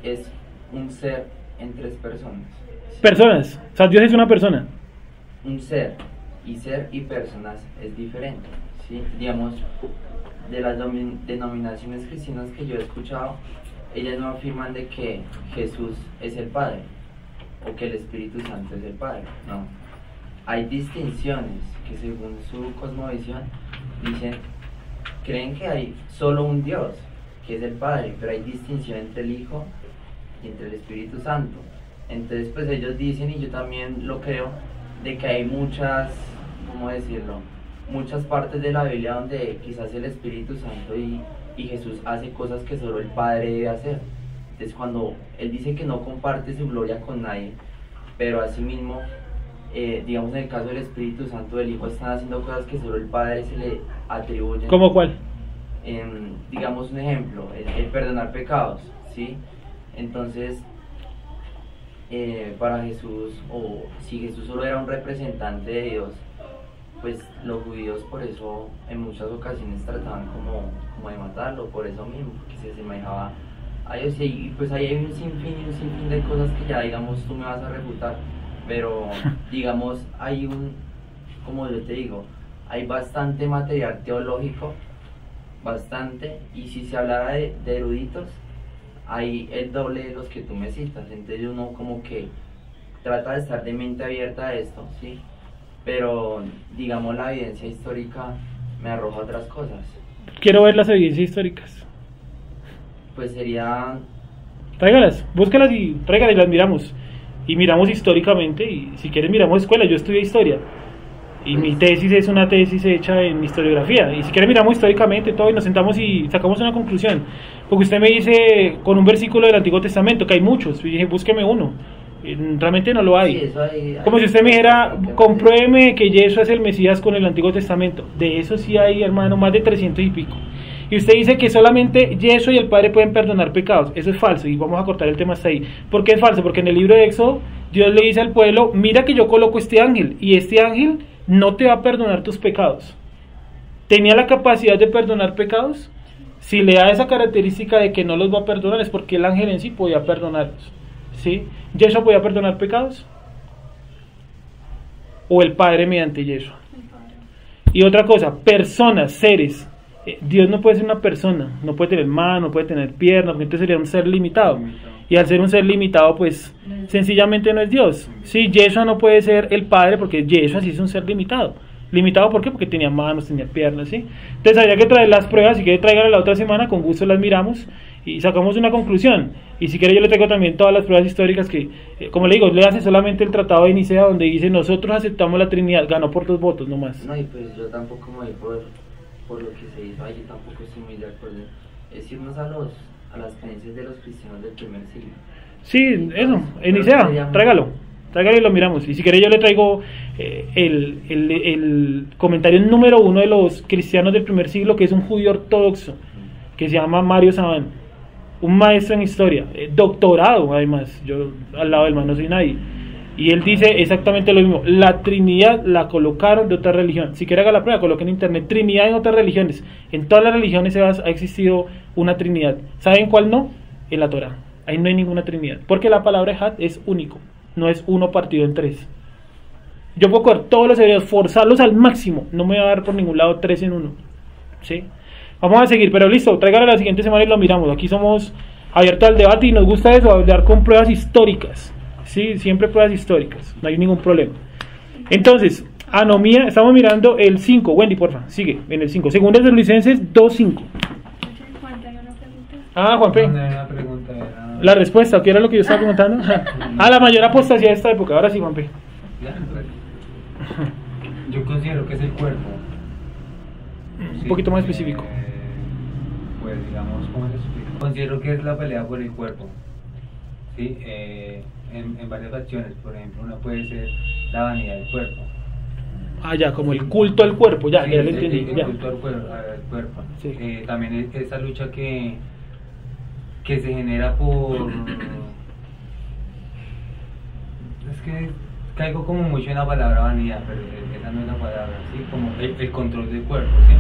es un ser en tres personas. Personas, o sea, Dios es una persona. Un ser y personas es diferente, ¿sí? Digamos, de las denominaciones cristianas que yo he escuchado, ellas no afirman de que Jesús es el Padre o que el Espíritu Santo es el Padre, no. Hay distinciones que según su cosmovisión creen que hay solo un Dios, que es el Padre, pero hay distinción entre el Hijo y entre el Espíritu Santo. Entonces, pues ellos dicen, y yo también lo creo, de que hay muchas, ¿cómo decirlo?, muchas partes de la Biblia donde quizás el Espíritu Santo y Jesús hace cosas que solo el Padre debe hacer. Entonces, cuando él dice que no comparte su gloria con nadie, pero asimismo, digamos, en el caso del Espíritu Santo, del Hijo, están haciendo cosas que solo el Padre se le atribuyen. ¿Cómo cuál? Digamos un ejemplo, el perdonar pecados, ¿sí? Entonces, para Jesús, o si Jesús solo era un representante de Dios, pues los judíos por eso en muchas ocasiones trataban como de matarlo, por eso mismo, que se asemejaba a Dios. Y pues ahí hay un sinfín de cosas que ya, digamos, tú me vas a refutar, pero digamos, hay como yo te digo, hay bastante material teológico, bastante, y si se hablara de eruditos, hay el doble de los que tú me citas. Entonces uno como que trata de estar de mente abierta a esto, ¿sí? Pero, digamos, la evidencia histórica me arroja otras cosas. Quiero ver las evidencias históricas. Pues sería... Tráigalas, búscalas y tráigalas y las miramos. Y miramos históricamente, y si quieres miramos escuela, yo estudié historia. Y mi tesis es una tesis hecha en historiografía. Y si quieres miramos históricamente todo y nos sentamos y sacamos una conclusión. Porque usted me dice con un versículo del Antiguo Testamento, que hay muchos, y dije, búsqueme uno. Realmente no lo hay. Sí, eso hay. Como si usted me dijera, compruébeme que Yeshua es el Mesías con el Antiguo Testamento. De eso sí hay, hermano, más de 300 y pico. Y usted dice que solamente Yeshua y el Padre pueden perdonar pecados. Eso es falso, y vamos a cortar el tema hasta ahí. ¿Por qué es falso? Porque en el libro de Éxodo, Dios le dice al pueblo, mira que yo coloco este ángel, y este ángel no te va a perdonar tus pecados. ¿Tenía la capacidad de perdonar pecados? Si le da esa característica de que no los va a perdonar, es porque el ángel en sí podía perdonarlos, ¿sí? ¿Yeshua podía perdonar pecados? o el Padre mediante Yeshua. Y otra cosa, personas, seres. Dios no puede ser una persona, no puede tener mano, no puede tener piernas, porque entonces sería un ser limitado. Y al ser un ser limitado, pues sencillamente no es Dios. Sí, Yeshua no puede ser el Padre porque Yeshua sí es un ser limitado. ¿Limitado por qué? Porque tenía manos, tenía piernas, ¿sí? Entonces habría que traer las pruebas, si quiere tráigala la otra semana, con gusto las miramos y sacamos una conclusión. Y si quiere yo le traigo también todas las pruebas históricas que, como le digo, le hace solamente el Tratado de Nicea donde dice nosotros aceptamos la Trinidad, ganó por 2 votos nomás. No, y pues yo tampoco me voy por lo que se hizo ahí, yo tampoco estoy muy de acuerdo. Es irnos a las creencias de los cristianos del primer siglo. Sí, eso, en Nicea, tráigalo y lo miramos. Y si quiere yo le traigo el comentario número 1 de los cristianos del primer siglo, que es un judío ortodoxo, que se llama Mario Saban, un maestro en historia, doctorado además, yo al lado del man no soy nadie, y él dice exactamente lo mismo, la Trinidad la colocaron de otra religión. Si quiere haga la prueba, coloque en internet, Trinidad en otras religiones, en todas las religiones ha existido una Trinidad. ¿Saben cuál no? En la Torah, ahí no hay ninguna Trinidad, porque la palabra Ejad es único, no es uno partido en 3. Yo puedo coger todos los hebreos, forzarlos al máximo, no me va a dar por ningún lado 3 en 1, ¿sí? Vamos a seguir, pero listo, tráigalo la siguiente semana y lo miramos. Aquí somos abiertos al debate y nos gusta eso, hablar con pruebas históricas, ¿sí? Siempre pruebas históricas, no hay ningún problema. Entonces, anomía, estamos mirando el 5, Wendy, porfa, sigue, en el 5, Segunda de Tesalonicenses 2:5. Ah, Juanpe. Una pregunta era... La respuesta, ¿qué era lo que yo estaba preguntando? La mayor apostasía de esta época, ahora sí, Juanpe. Yo considero que es el cuerpo. Un poquito más específico. Pues digamos, ¿cómo se explica? Considero que es la pelea por el cuerpo. ¿Sí? En varias acciones, por ejemplo, una puede ser la vanidad del cuerpo. Ah, ya, como el culto al cuerpo, ya, Sí, ya lo entendí. el Ya. culto al cuerpo. Sí. También esa lucha que se genera por... Es que caigo como mucho en la palabra vanidad, pero esa no es la palabra, ¿sí? Como el control del cuerpo, ¿sí?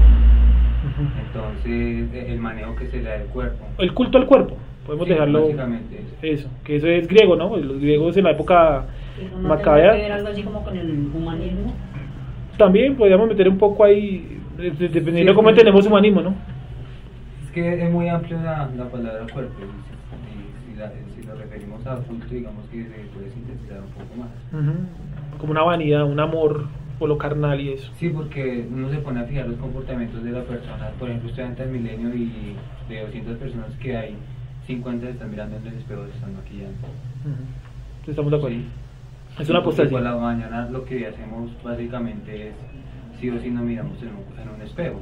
Entonces, el manejo que se le da del cuerpo. El culto al cuerpo, podemos Sí, dejarlo. básicamente Eso, que eso es griego, ¿no? Los griegos en la época ¿No macabea. tiene que ver algo así como con el humanismo? También podríamos meter un poco ahí, dependiendo de Sí, cómo sí. entendemos humanismo, ¿no? Es que es muy amplio la palabra cuerpo, y si lo referimos a culto, digamos que se puede sintetizar un poco más. Como una vanidad, un amor por lo carnal y eso. Sí, porque uno se pone a fijar los comportamientos de la persona. Por ejemplo, usted entra al milenio y de 200 personas que hay, 50 se están mirando en el espejo, se están maquillando. Estamos de acuerdo. Sí. Es una Porque apostasía. por la mañana lo que hacemos básicamente es, sí o sí nos miramos en un espejo,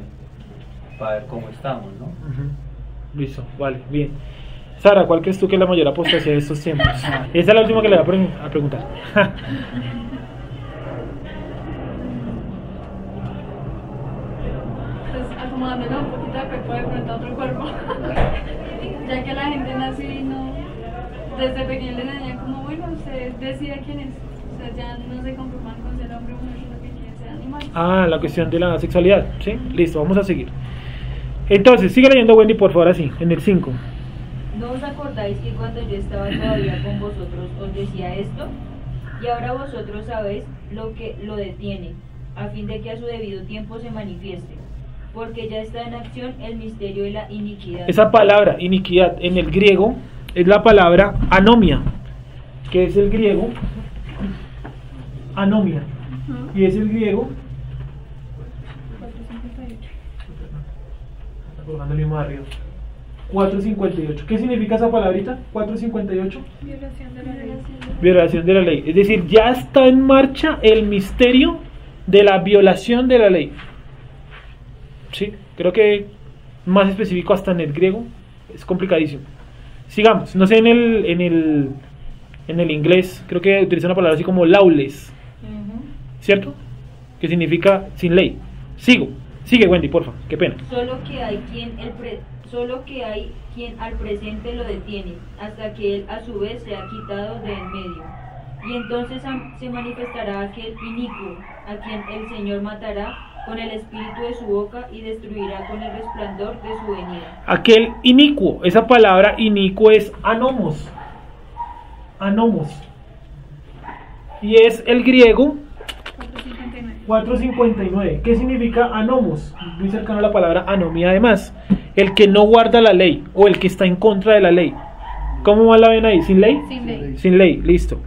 para ver cómo estamos, ¿no? Listo, vale, bien. Sara, ¿cuál crees tú que es la mayor apostasía de estos tiempos? Esa es la última que le voy a preguntar. Pues acomodándole un poquito de cuerpo de pronto a otro cuerpo. Ya que la gente nace y no, desde pequeño le enseñan como, bueno, usted decide quién es. O sea, ya no se conforman con ser hombre o mujer, sino que quieren ser animal. Ah, la cuestión de la sexualidad, ¿sí? Listo, vamos a seguir. Entonces, sigue leyendo, Wendy, por favor, así, en el 5. ¿No os acordáis que cuando yo estaba todavía con vosotros os decía esto? Y ahora vosotros sabéis lo que lo detiene, a fin de que a su debido tiempo se manifieste, porque ya está en acción el misterio de la iniquidad. Esa palabra, iniquidad, en el griego, es la palabra anomia, que es el griego, anomia, y es el griego, 458. está colgando el mismo de arriba, 458. ¿Qué significa esa palabrita? 458. Violación de la ley. Violación de la ley. Es decir, ya está en marcha el misterio de la violación de la ley. Sí, creo que más específico hasta en el griego es complicadísimo. Sigamos, no sé en el inglés, creo que utiliza una palabra así como lawless, ¿cierto? Que significa sin ley. Sigue Wendy, porfa, qué pena. Solo que hay quien al presente lo detiene, hasta que él a su vez sea quitado de en medio. Y entonces se manifestará aquel inicuo, a quien el Señor matará con el espíritu de su boca y destruirá con el resplandor de su venida. Aquel inicuo, esa palabra inicuo es anomos. Anomos. Y es el griego 4:59. ¿Qué significa anomos? Muy cercano a la palabra anomía además. El que no guarda la ley o el que está en contra de la ley. ¿Cómo más la ven ahí? ¿Sin ley? Sin ley. Sin ley, listo.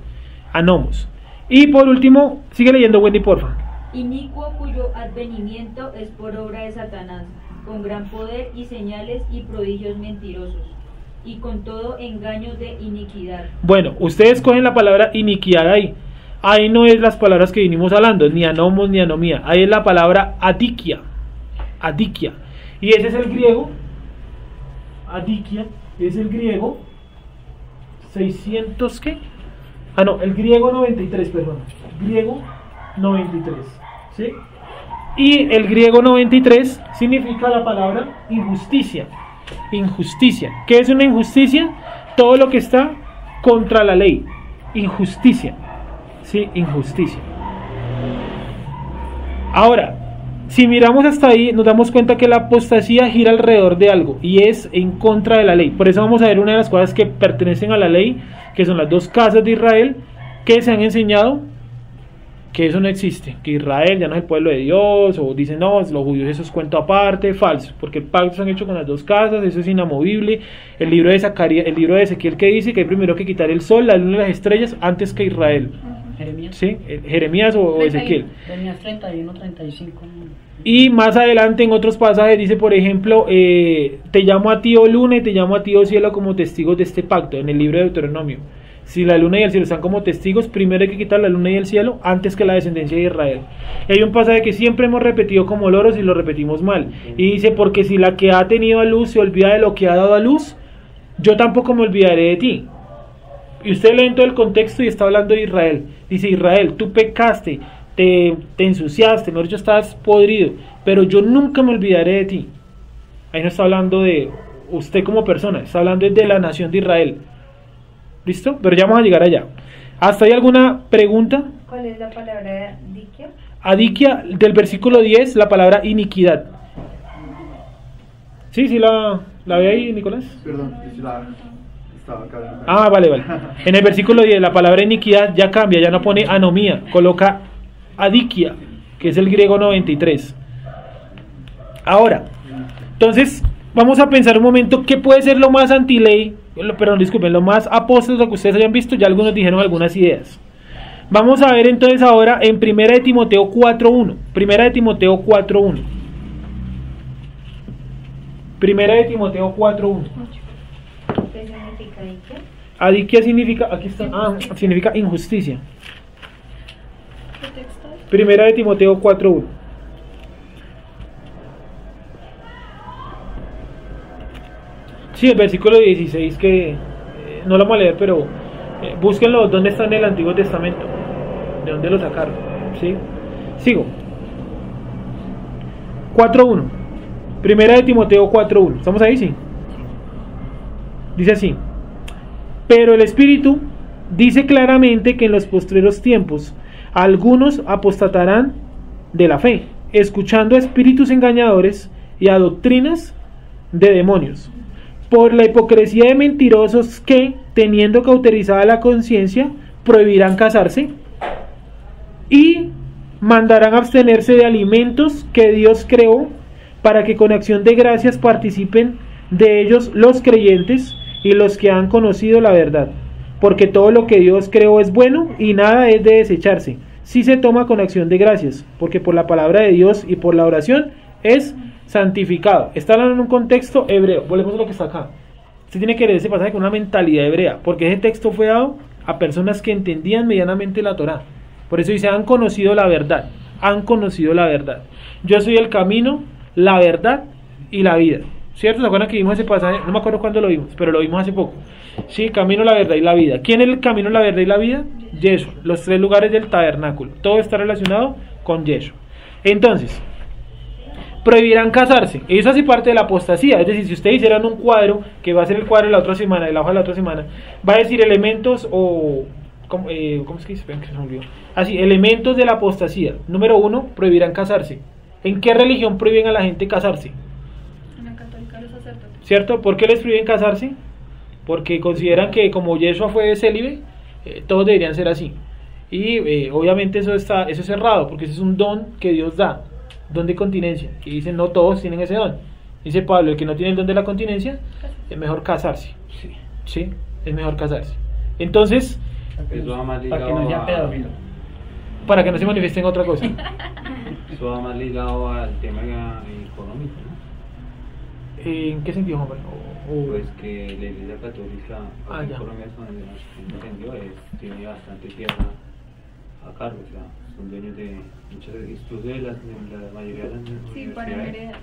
Anomos. Y por último, sigue leyendo Wendy, porfa. Inicuo cuyo advenimiento es por obra de Satanás, con gran poder y señales y prodigios mentirosos, y con todo engaños de iniquidad. Bueno, ustedes cogen la palabra iniquidad ahí. Ahí no es las palabras que vinimos hablando, ni anomos ni anomía. Ahí es la palabra adikia. Adikia. Y ese es el griego. Adikia es el griego 600 ¿qué? Ah, no, el griego 93, perdón. Griego 93. ¿Sí? Y el griego 93 significa la palabra injusticia. Injusticia. ¿Qué es una injusticia? Todo lo que está contra la ley. Injusticia. Sí, injusticia. Ahora, si miramos hasta ahí, nos damos cuenta que la apostasía gira alrededor de algo y es en contra de la ley. Por eso vamos a ver una de las cosas que pertenecen a la ley, que son las dos casas de Israel, que se han enseñado que eso no existe, que Israel ya no es el pueblo de Dios, o dicen no, los judíos eso es cuento aparte, falso, porque el pacto se han hecho con las dos casas, eso es inamovible. El libro de Zacarías, el libro de Ezequiel, que dice que hay primero que quitar el sol, la luna y las estrellas antes que Israel. Jeremías. ¿Sí? Jeremías o Ezequiel. Jeremías 31, 35. Y más adelante en otros pasajes dice, por ejemplo, te llamo a ti, oh luna, y te llamo a ti, oh cielo, como testigos de este pacto, en el libro de Deuteronomio. Si la luna y el cielo están como testigos, primero hay que quitar la luna y el cielo antes que la descendencia de Israel. Y hay un pasaje que siempre hemos repetido como loros y lo repetimos mal. Y dice, porque si la que ha tenido a luz se olvida de lo que ha dado a luz, yo tampoco me olvidaré de ti. Y usted lee en todo el contexto y está hablando de Israel. Dice, Israel, tú pecaste, te ensuciaste, mejor dicho, estás podrido, pero yo nunca me olvidaré de ti. Ahí no está hablando de usted como persona, está hablando de la nación de Israel. ¿Listo? Pero ya vamos a llegar allá. ¿Hasta ahí alguna pregunta? ¿Cuál es la palabra dikia? Adikia, del versículo 10, la palabra iniquidad. ¿Sí? ¿Sí la ve ahí, Nicolás? Perdón, estaba acá. Ah, vale. En el versículo 10, la palabra iniquidad ya cambia, ya no pone anomía, coloca adikia, que es el griego 93. Ahora, entonces, vamos a pensar un momento, ¿qué puede ser lo más antiley? Perdón, disculpen, lo más apóstata que ustedes hayan visto, ya algunos dijeron algunas ideas. Vamos a ver entonces ahora en 1 de Timoteo 4.1. 1 de Timoteo 4.1. 1 de Timoteo 4.1. ¿Qué significa dikia? Adikia significa, aquí está, significa injusticia. ¿Qué texto es? 1 de Timoteo 4.1. Sí, el versículo 16 que no lo vamos a leer, pero búsquenlo dónde está en el Antiguo Testamento, de dónde lo sacaron. ¿Sí? Sigo. 4.1. 1 de Timoteo 4.1. ¿Estamos ahí? Sí. Dice así: pero el Espíritu dice claramente que en los postreros tiempos algunos apostatarán de la fe, escuchando a espíritus engañadores y a doctrinas de demonios, por la hipocresía de mentirosos que, teniendo cauterizada la conciencia, prohibirán casarse y mandarán abstenerse de alimentos que Dios creó, para que con acción de gracias participen de ellos los creyentes y los que han conocido la verdad, porque todo lo que Dios creó es bueno y nada es de desecharse, si se toma con acción de gracias, porque por la palabra de Dios y por la oración es santificado. Está hablando en un contexto hebreo. Volvemos a lo que está acá. Usted tiene que leer ese pasaje con una mentalidad hebrea, porque ese texto fue dado a personas que entendían medianamente la Torá. Por eso dice, han conocido la verdad. Han conocido la verdad. Yo soy el camino, la verdad y la vida. ¿Cierto? ¿Se acuerdan que vimos ese pasaje? No me acuerdo cuándo lo vimos, pero lo vimos hace poco. Sí, camino, la verdad y la vida. ¿Quién es el camino, la verdad y la vida? Yeshua. Los tres lugares del tabernáculo. Todo está relacionado con Yeshua. Entonces, prohibirán casarse. Eso hace parte de la apostasía. Es decir, si ustedes hicieran un cuadro, que va a ser el cuadro de la otra semana, de la hoja de la otra semana, va a decir elementos o... ¿cómo es que dice? Esperen que se me olvidó. Así, elementos de la apostasía. Número 1, prohibirán casarse. ¿En qué religión prohíben a la gente casarse? En la católica, los sacerdotes. ¿Cierto? ¿Por qué les prohíben casarse? Porque consideran que como Yeshua fue célibe, todos deberían ser así. Y obviamente eso es errado, porque ese es un don que Dios da, don de continencia. Y dice, no todos tienen ese don. Dice Pablo, el que no tiene el don de la continencia, es mejor casarse. Sí, es mejor casarse. Entonces, Eso va más Para que no ligado sea pedófilo. para que no se manifieste en otra cosa. eso va más ligado al tema económico, ¿no? ¿En qué sentido, Juan? Pues que la Iglesia Católica aquí ya. en Colombia, donde nos entendió, tiene bastante tierra a cargo, o sea, son dueños de muchas, incluso de la mayoría de las Sí, para universidades heredar.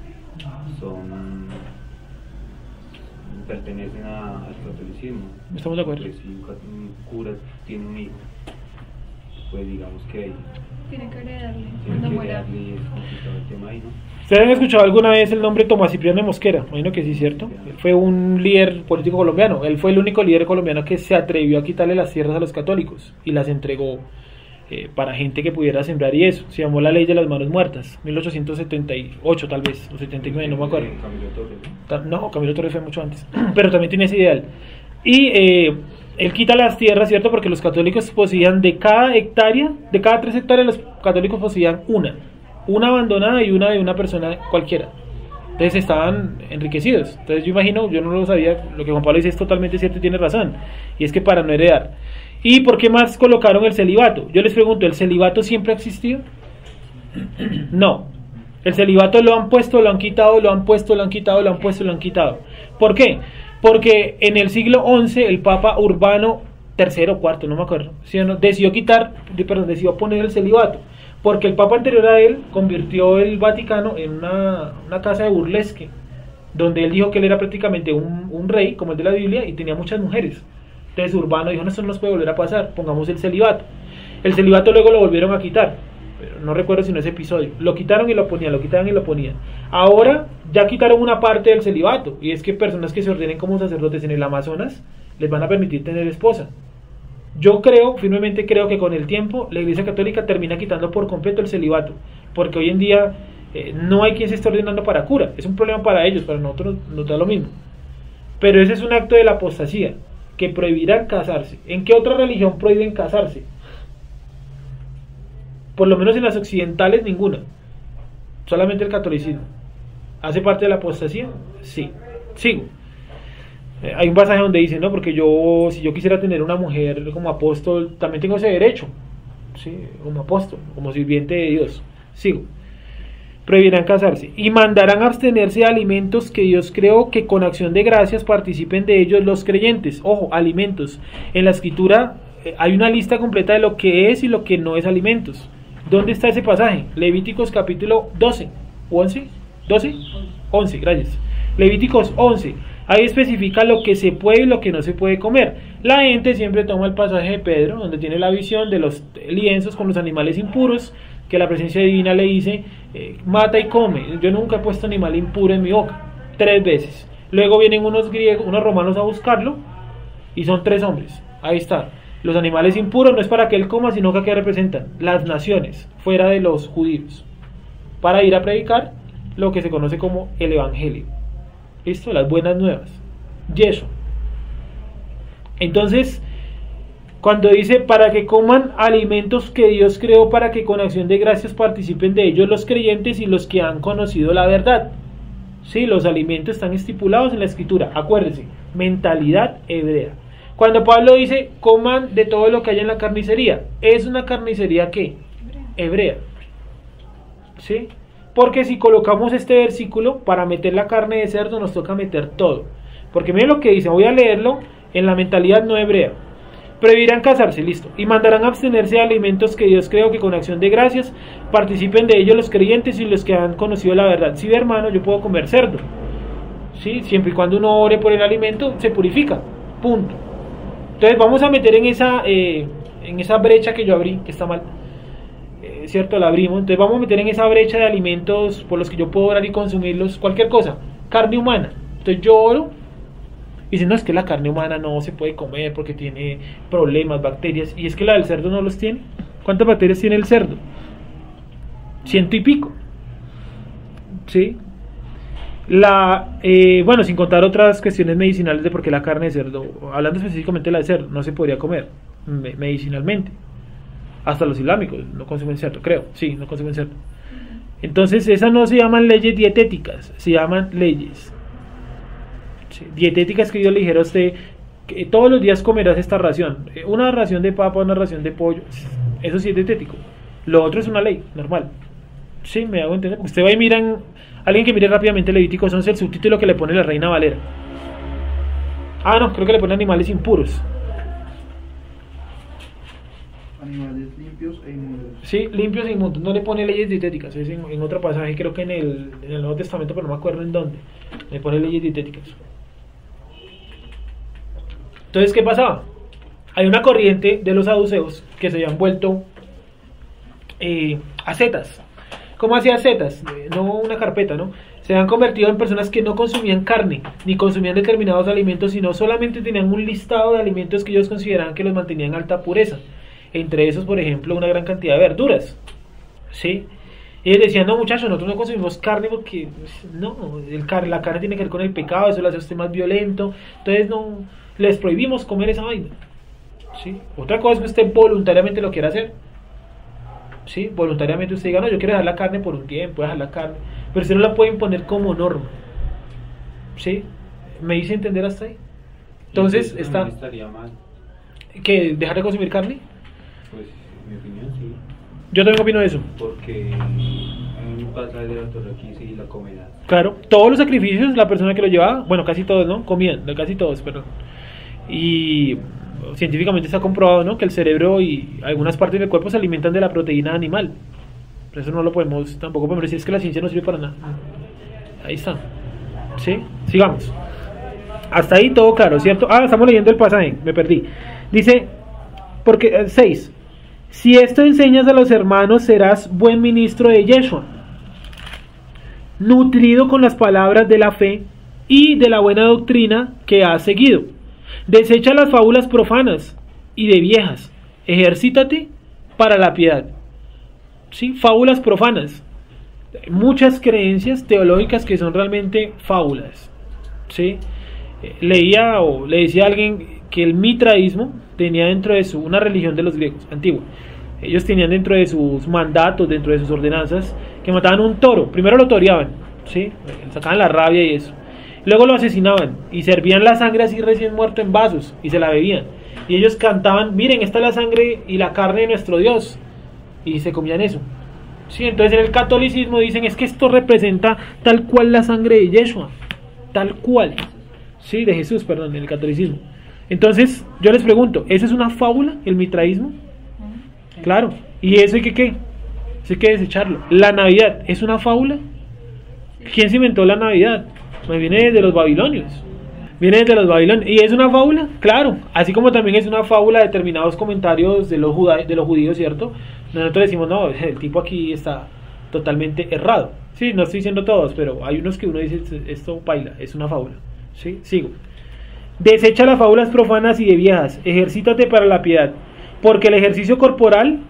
pertenecen al catolicismo. Estamos de acuerdo. Pues si un cura tiene un hijo, pues digamos que Tiene que heredarle tiene cuando que muera. darle y es complicado el tema ahí, ¿no? ¿Ustedes han escuchado alguna vez el nombre Tomás Cipriano de Mosquera? Imagino que sí, ¿cierto? Él fue un líder político colombiano. Él fue el único líder colombiano que se atrevió a quitarle las tierras a los católicos y las entregó para gente que pudiera sembrar y eso. Se llamó la ley de las manos muertas, 1878 tal vez, o 79, no me acuerdo. Camilo Torres, ¿no? No, Camilo Torres fue mucho antes, pero también tiene ese ideal. Y él quita las tierras, ¿cierto? Porque los católicos poseían de cada hectárea, de cada 3 hectáreas, los católicos poseían una abandonada y una de una persona cualquiera. Entonces estaban enriquecidos. Entonces yo imagino, yo no lo sabía, lo que Juan Pablo dice es totalmente cierto y tiene razón. Y es que para no heredar. ¿Y por qué más colocaron el celibato? Yo les pregunto, ¿el celibato siempre ha existido? No. El celibato lo han puesto, lo han quitado, lo han puesto, lo han quitado, lo han puesto, lo han quitado. ¿Por qué? Porque en el siglo XI el Papa Urbano III o IV, no me acuerdo, ¿sí o no? decidió poner el celibato. Porque el Papa anterior a él convirtió el Vaticano en una casa de burlesque, donde él dijo que él era prácticamente un rey, como el de la Biblia, y tenía muchas mujeres. Entonces Urbano dijo, no, esto no nos puede volver a pasar, pongamos el celibato. El celibato luego lo volvieron a quitar, pero no recuerdo si no ese episodio. Lo quitaron y lo ponían, lo quitaron y lo ponían. Ahora ya quitaron una parte del celibato, y es que personas que se ordenen como sacerdotes en el Amazonas les van a permitir tener esposa. Yo firmemente creo que con el tiempo la Iglesia Católica termina quitando por completo el celibato, porque hoy en día no hay quien se esté ordenando para cura. Es un problema para ellos, para nosotros nos da lo mismo. Pero ese es un acto de la apostasía, que prohibirán casarse. ¿En qué otra religión prohíben casarse? Por lo menos en las occidentales ninguna, solamente el catolicismo. ¿Hace parte de la apostasía? Sí. Sigo. Hay un pasaje donde dice, no, porque si yo quisiera tener una mujer como apóstol, también tengo ese derecho, ¿sí? Como apóstol, como sirviente de Dios. Sigo. Prohibirán casarse y mandarán abstenerse de alimentos que Dios creó, que con acción de gracias participen de ellos los creyentes. Ojo, alimentos. En la escritura hay una lista completa de lo que es y lo que no es alimentos. ¿Dónde está ese pasaje? Levíticos capítulo 12 o 11. ¿12? 11, gracias. Levíticos 11. Ahí especifica lo que se puede y lo que no se puede comer. La gente siempre toma el pasaje de Pedro, donde tiene la visión de los lienzos con los animales impuros, que la presencia divina le dice, mata y come. Yo nunca he puesto animal impuro en mi boca, 3 veces. Luego vienen unos romanos a buscarlo, y son 3 hombres. Ahí está. Los animales impuros no es para que él coma, sino que representan las naciones, fuera de los judíos, para ir a predicar lo que se conoce como el Evangelio. ¿Listo? Las buenas nuevas. Yeso. Entonces, cuando dice para que coman alimentos que Dios creó para que con acción de gracias participen de ellos los creyentes y los que han conocido la verdad. Sí, los alimentos están estipulados en la escritura. Acuérdense, mentalidad hebrea. Cuando Pablo dice coman de todo lo que hay en la carnicería, ¿es una carnicería qué? Hebrea. ¿Sí? Porque si colocamos este versículo, para meter la carne de cerdo nos toca meter todo. Porque miren lo que dice, voy a leerlo en la mentalidad no hebrea. Prohibirán casarse, listo. Y mandarán abstenerse de alimentos que Dios creó, que con acción de gracias participen de ellos los creyentes y los que han conocido la verdad. Sí, hermano, yo puedo comer cerdo. Sí, siempre y cuando uno ore por el alimento, se purifica. Punto. Entonces vamos a meter en esa brecha que yo abrí, que está mal. ¿Cierto? La abrimos. Entonces vamos a meter en esa brecha de alimentos por los que yo puedo orar y consumirlos, cualquier cosa, carne humana. Entonces yo oro y dicen, no, es que la carne humana no se puede comer porque tiene problemas, bacterias, y es que la del cerdo no los tiene. ¿Cuántas bacterias tiene el cerdo? 100 y pico. ¿Sí? Bueno, sin contar otras cuestiones medicinales de por qué la carne de cerdo, hablando específicamente de la de cerdo, no se podría comer medicinalmente. hasta los islámicos no consumen cerdo, creo, sí, no consumen cerdo. Entonces esas no se llaman leyes dietéticas, se llaman leyes. Sí, dietéticas que Dios le dijera a usted que todos los días comerás esta ración, una ración de papa, una ración de pollo, eso sí es dietético. Lo otro es una ley normal. Sí, me hago entender. Usted va y miran, alguien que mire rápidamente Levítico 11, el subtítulo que le pone la Reina Valera. Ah, no, creo que le pone animales impuros. Animales limpios e inmundos. Sí, limpios e inmundos. No le pone leyes dietéticas. Es en otro pasaje, creo que en el Nuevo Testamento, pero no me acuerdo en dónde. Le pone leyes dietéticas. Entonces, ¿qué pasaba? Hay una corriente de los saduceos que se habían vuelto ascetas. ¿Cómo hacía ascetas? No una carpeta, ¿no? Se han convertido en personas que no consumían carne, ni consumían determinados alimentos, sino solamente tenían un listado de alimentos que ellos consideraban que los mantenían en alta pureza. Entre esos, por ejemplo, una gran cantidad de verduras. ¿Sí? Y ellos decían, no muchachos, nosotros no consumimos carne porque no, la carne tiene que ver con el pecado, eso lo hace usted más violento. Entonces no les prohibimos comer esa vaina. ¿Sí? Otra cosa es que usted voluntariamente lo quiera hacer. ¿Sí? Voluntariamente usted diga, no, yo quiero dejar la carne por un tiempo, dejar la carne, pero usted no la puede imponer como norma. ¿Sí? ¿Me hice entender hasta ahí? Entonces está... estaría mal. ¿Que dejar de consumir carne? Pues, en mi opinión, sí. Yo también opino eso. Porque en un pasaje de la Torá aquí sí la comerás. Claro, todos los sacrificios, la persona que lo llevaba, bueno, casi todos, ¿no? Comían, casi todos, perdón. Y científicamente está comprobado, ¿no? Que el cerebro y algunas partes del cuerpo se alimentan de la proteína animal. Por eso no lo podemos, tampoco podemos decir, es que la ciencia no sirve para nada. Ahí está. ¿Sí? Sigamos. Hasta ahí todo claro, ¿cierto? Ah, estamos leyendo el pasaje, me perdí. Dice, porque 6. Si esto enseñas a los hermanos, serás buen ministro de Yeshua, nutrido con las palabras de la fe y de la buena doctrina que has seguido. Desecha las fábulas profanas y de viejas. Ejercítate para la piedad. ¿Sí? Fábulas profanas. Hay muchas creencias teológicas que son realmente fábulas. ¿Sí? Leía o le decía a alguien que el mitraísmo tenía dentro de una religión de los griegos antigua. Ellos tenían dentro de sus mandatos, dentro de sus ordenanzas, que mataban un toro. Primero lo toreaban, ¿sí? Sacaban la rabia y eso. Luego lo asesinaban y servían la sangre así recién muerto en vasos y se la bebían. Y ellos cantaban, miren, esta es la sangre y la carne de nuestro Dios. Y se comían eso. Sí, entonces en el catolicismo dicen, es que esto representa tal cual la sangre de Yeshua. Tal cual. Sí, de Jesús, perdón, en el catolicismo. Entonces, yo les pregunto, ¿eso es una fábula, el mitraísmo? Claro. ¿Y eso hay que qué? Eso hay que desecharlo. ¿La Navidad es una fábula? ¿Quién se inventó la Navidad? Pues viene de los babilonios. Viene desde los babilonios. ¿Y es una fábula? Claro. Así como también es una fábula determinados comentarios de los judíos, ¿cierto? Nosotros decimos, no, el tipo aquí está totalmente errado. Sí, no estoy diciendo todos, pero hay unos que uno dice, esto baila, es una fábula. ¿Sí? Sigo. Desecha las fábulas profanas y de viejas, ejercítate para la piedad, porque el ejercicio corporal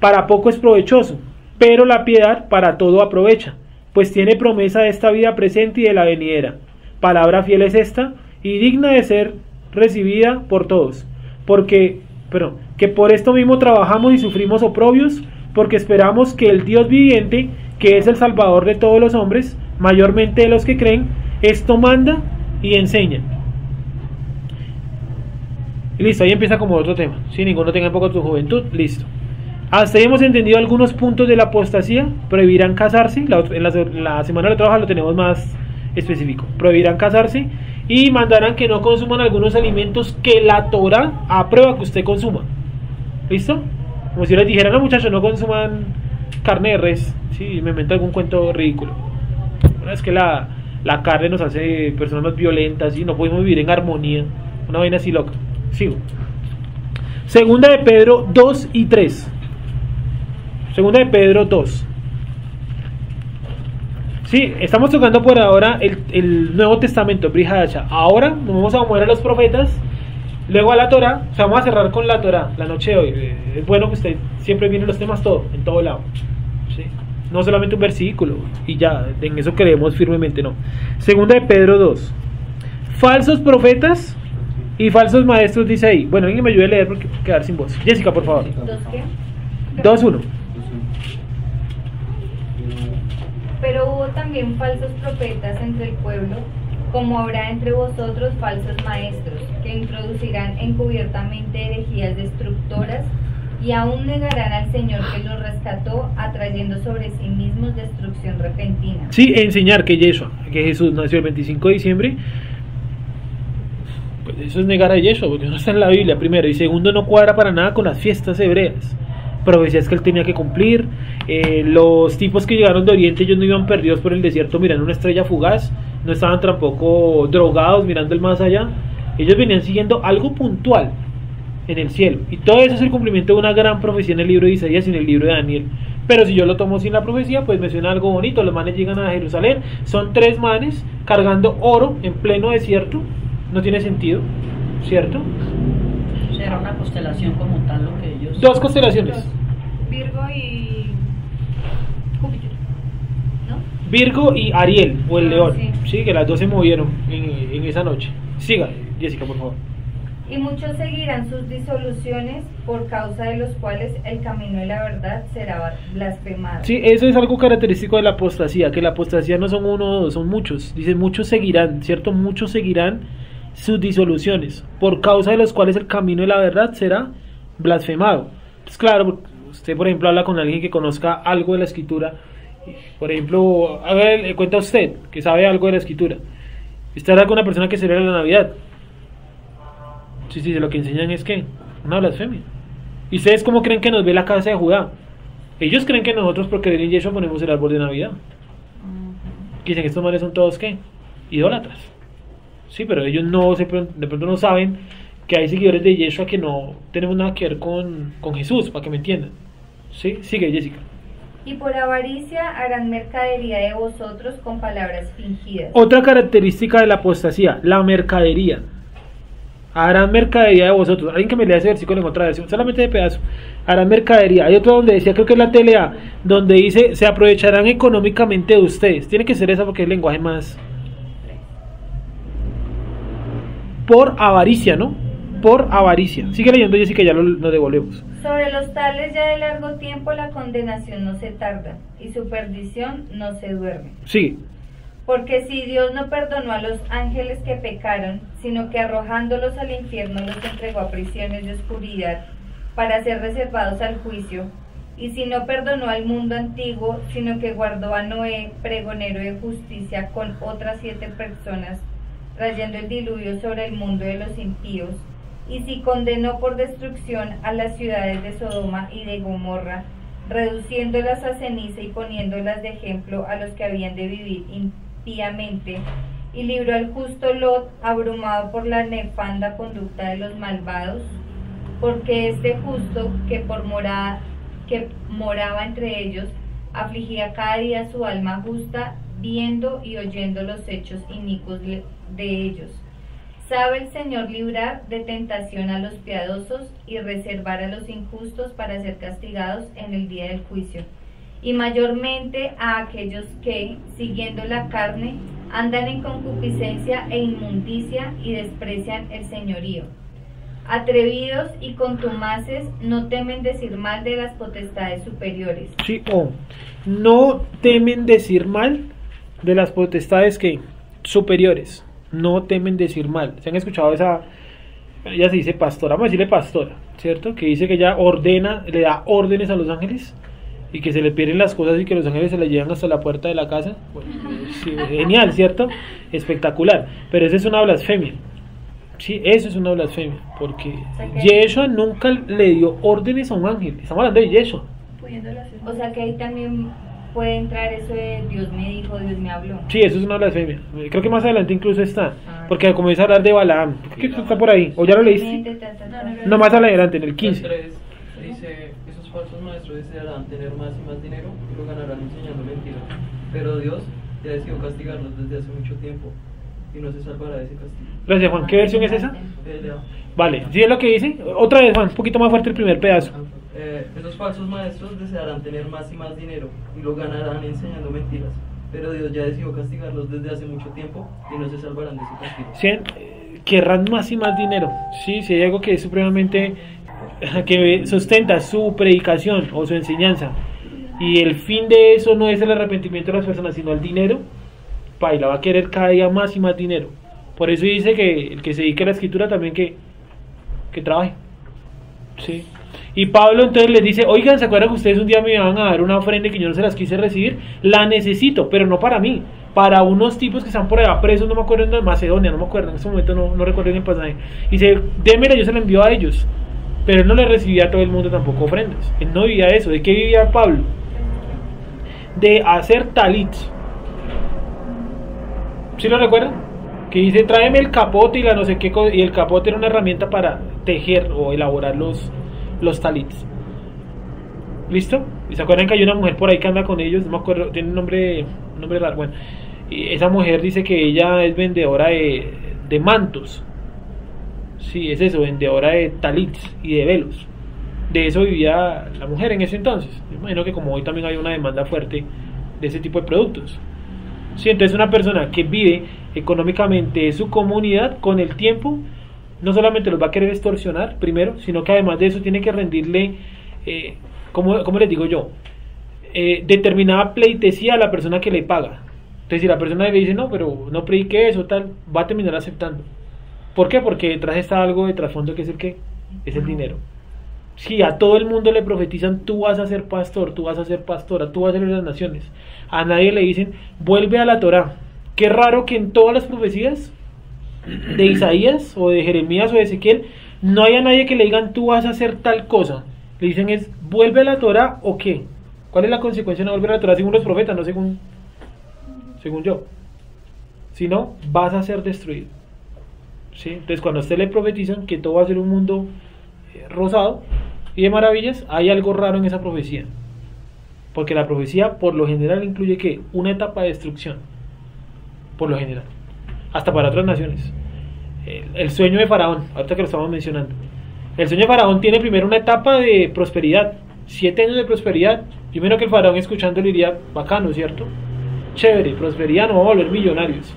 para poco es provechoso, pero la piedad para todo aprovecha, pues tiene promesa de esta vida presente y de la venidera. Palabra fiel es esta, y digna de ser recibida por todos, que por esto mismo trabajamos y sufrimos oprobios, porque esperamos que el Dios viviente, que es el Salvador de todos los hombres, mayormente de los que creen, esto manda y enseña. Y listo, ahí empieza como otro tema. Si ninguno tenga poco tu juventud, listo. Hasta ahí hemos entendido algunos puntos de la apostasía. Prohibirán casarse. En la semana de trabajo lo tenemos más específico. Prohibirán casarse y mandarán que no consuman algunos alimentos que la Torá aprueba que usted consuma. ¿Listo? Como si yo les dijera, no muchachos, no consuman carne de res. Sí, me invento algún cuento ridículo. Una vez que la carne nos hace personas más violentas y no podemos vivir en armonía. Una vaina así loca. Sigo. Segunda de Pedro 2 y 3. Segunda de Pedro 2. Sí, estamos tocando por ahora el Nuevo Testamento, Brit Hadashah. Ahora nos vamos a mover a los profetas, luego a la Torah. O sea, vamos a cerrar con la Torah la noche de hoy. Es bueno que usted siempre viene los temas todo, en todo lado. ¿Sí? No solamente un versículo y ya, en eso creemos firmemente, no. Segunda de Pedro 2. Falsos profetas y falsos maestros, dice ahí. Bueno, alguien me ayude a leer porque quedar sin voz. Jessica, por favor. ¿Dos qué? 2-1. Pero hubo también falsos profetas entre el pueblo, como habrá entre vosotros falsos maestros, que introducirán encubiertamente herejías destructoras, y aún negarán al Señor que los rescató, atrayendo sobre sí mismos destrucción repentina. Sí, enseñar que Jesús nació el 25 de diciembre, pues eso es negar a Yeshua, porque no está en la Biblia, primero, y segundo, no cuadra para nada con las fiestas hebreas, profecías que él tenía que cumplir. Los tipos que llegaron de Oriente, ellos no iban perdidos por el desierto mirando una estrella fugaz, no estaban tampoco drogados mirando el más allá, ellos venían siguiendo algo puntual en el cielo, y todo eso es el cumplimiento de una gran profecía en el libro de Isaías y en el libro de Daniel. Pero si yo lo tomo sin la profecía, pues me suena algo bonito. Los manes llegan a Jerusalén, son 3 manes cargando oro en pleno desierto, no tiene sentido, ¿cierto? Será una constelación como tal lo que ellos... 2 constelaciones, Virgo y Júpiter, ¿no? Virgo y Ariel, o el león, sí. sí, que las 2 se movieron en esa noche. Siga, Jessica, por favor. Y muchos seguirán sus disoluciones, por causa de los cuales el camino de la verdad será blasfemado. Sí, eso es algo característico de la apostasía, que la apostasía no son uno o dos, son muchos. Dice, muchos seguirán, ¿cierto? Muchos seguirán sus disoluciones, por causa de los cuales el camino de la verdad será blasfemado. Pues claro, usted por ejemplo habla con alguien que conozca algo de la escritura, por ejemplo, le cuenta a usted que sabe algo de la escritura, usted habla con una persona que celebra la Navidad. Sí, lo que enseñan es que una blasfemia. ¿Y ustedes cómo creen que nos ve la casa de Judá? Ellos creen que nosotros por creer en Yeshua ponemos el árbol de Navidad. Dicen que estos manes son todos ¿qué? Idólatras. Sí, pero ellos de pronto no saben que hay seguidores de Yeshua que no tenemos nada que ver con Jesús, para que me entiendan. Sí, sigue Jessica. Y por avaricia harán mercadería de vosotros con palabras fingidas. Otra característica de la apostasía, la mercadería. Harán mercadería de vosotros. Alguien que me lea ese versículo en otra versión, solamente de pedazo. Harán mercadería. Hay otro donde decía, creo que es la TLA, donde dice, se aprovecharán económicamente de ustedes. Tiene que ser esa porque es el lenguaje más... Por avaricia, ¿no? Por avaricia. Sigue leyendo, Jessica, ya lo devolvemos. Sobre los tales ya de largo tiempo la condenación no se tarda, y su perdición no se duerme. Sigue. Porque si Dios no perdonó a los ángeles que pecaron, sino que arrojándolos al infierno los entregó a prisiones de oscuridad para ser reservados al juicio, y si no perdonó al mundo antiguo, sino que guardó a Noé, pregonero de justicia, con otras 7 personas, trayendo el diluvio sobre el mundo de los impíos, y si condenó por destrucción a las ciudades de Sodoma y de Gomorra, reduciéndolas a ceniza y poniéndolas de ejemplo a los que habían de vivir impíamente, y libró al justo Lot, abrumado por la nefanda conducta de los malvados, porque este justo que moraba entre ellos, afligía cada día su alma justa, viendo y oyendo los hechos inicuos de ellos. Sabe el Señor librar de tentación a los piadosos y reservar a los injustos para ser castigados en el día del juicio, y mayormente a aquellos que, siguiendo la carne, andan en concupiscencia e inmundicia y desprecian el señorío. Atrevidos y contumaces, no temen decir mal de las potestades superiores. Sí, no temen decir mal de las potestades que superiores. No temen decir mal. ¿Se han escuchado esa? Ella se dice pastora, vamos a decirle pastora, ¿cierto? Que dice que ella le da órdenes a los ángeles y que se le pierden las cosas y que los ángeles se le llevan hasta la puerta de la casa. Bueno, sí, genial, ¿cierto? Espectacular. Pero eso es una blasfemia. Sí, eso es una blasfemia, porque Yeshua nunca le dio órdenes a un ángel. Estamos hablando de Yeshua. O sea que ahí también puede entrar eso de Dios me dijo, Dios me habló. Sí, eso es una blasfemia. Creo que más adelante incluso está, porque comienza a hablar de Balaam. Creo que está por ahí, o ya lo leíste. No, más adelante, en el 15. Dice, esos falsos maestros desearán tener más y más dinero y lo ganarán enseñando mentiras. Pero Dios ya decidió castigarlos desde hace mucho tiempo y no se salvará de ese castigo. Gracias, Juan. ¿Qué versión es esa? Vale, ¿sí es lo que dice? Otra vez, Juan, un poquito más fuerte el primer pedazo. Esos falsos maestros desearán tener más y más dinero y lo ganarán enseñando mentiras. Pero Dios ya decidió castigarlos desde hace mucho tiempo y no se salvarán de su castigo. ¿Sí? Querrán más y más dinero. Sí, si hay algo que es supremamente que sustenta su predicación o su enseñanza, y el fin de eso no es el arrepentimiento de las personas, sino el dinero, paila, va a querer cada día más y más dinero. Por eso dice que el que se dedique a la escritura también que trabaje. ¿Sí? Y Pablo entonces les dice, oigan, ¿se acuerdan que ustedes un día me iban a dar una ofrenda que yo no se las quise recibir? La necesito, pero no para mí, para unos tipos que están por allá presos, no me acuerdo, en Macedonia, no me acuerdo, en este momento no recuerdo bien el pasaje. Y dice, démela, yo se la envío a ellos. Pero él no le recibía a todo el mundo tampoco ofrendas. Él no vivía eso. ¿De qué vivía Pablo? De hacer talits. ¿Sí lo recuerdan? Que dice, tráeme el capote y la no sé qué cosa, y el capote era una herramienta para tejer o elaborar los talits. ¿Listo? ¿Y se acuerdan que hay una mujer por ahí que anda con ellos? No me acuerdo, tiene un nombre raro. Bueno, y esa mujer dice que ella es vendedora de mantos. Sí, es eso, vendedora de talits y de velos. De eso vivía la mujer en ese entonces. Me imagino que como hoy también hay una demanda fuerte de ese tipo de productos. Sí, entonces una persona que vive económicamente de su comunidad, con el tiempo no solamente los va a querer extorsionar primero, sino que además de eso tiene que rendirle, ¿cómo les digo yo? Determinada pleitesía a la persona que le paga. Entonces si la persona le dice, no, pero no predique eso, tal, va a terminar aceptando. ¿Por qué? Porque detrás está algo de trasfondo que es el ¿qué? Es el dinero. Si a todo el mundo le profetizan, tú vas a ser pastor, tú vas a ser pastora, tú vas a ser de las naciones, a nadie le dicen, vuelve a la Torá. Qué raro que en todas las profecías de Isaías o de Jeremías o de Ezequiel no haya nadie que le digan, tú vas a hacer tal cosa. Le dicen es, vuelve a la Torá o qué. ¿Cuál es la consecuencia de no volver a la Torá según los profetas, no según yo? Si no, vas a ser destruido. ¿Sí? Entonces cuando a usted le profetizan que todo va a ser un mundo rosado y de maravillas, hay algo raro en esa profecía, porque la profecía por lo general incluye que una etapa de destrucción, por lo general, hasta para otras naciones. El sueño de Faraón, ahorita que lo estamos mencionando, el sueño de Faraón tiene primero una etapa de prosperidad, 7 años de prosperidad. Primero que el Faraón escuchando le diría, bacano, ¿cierto? Chévere, prosperidad, nos vamos a volver millonarios.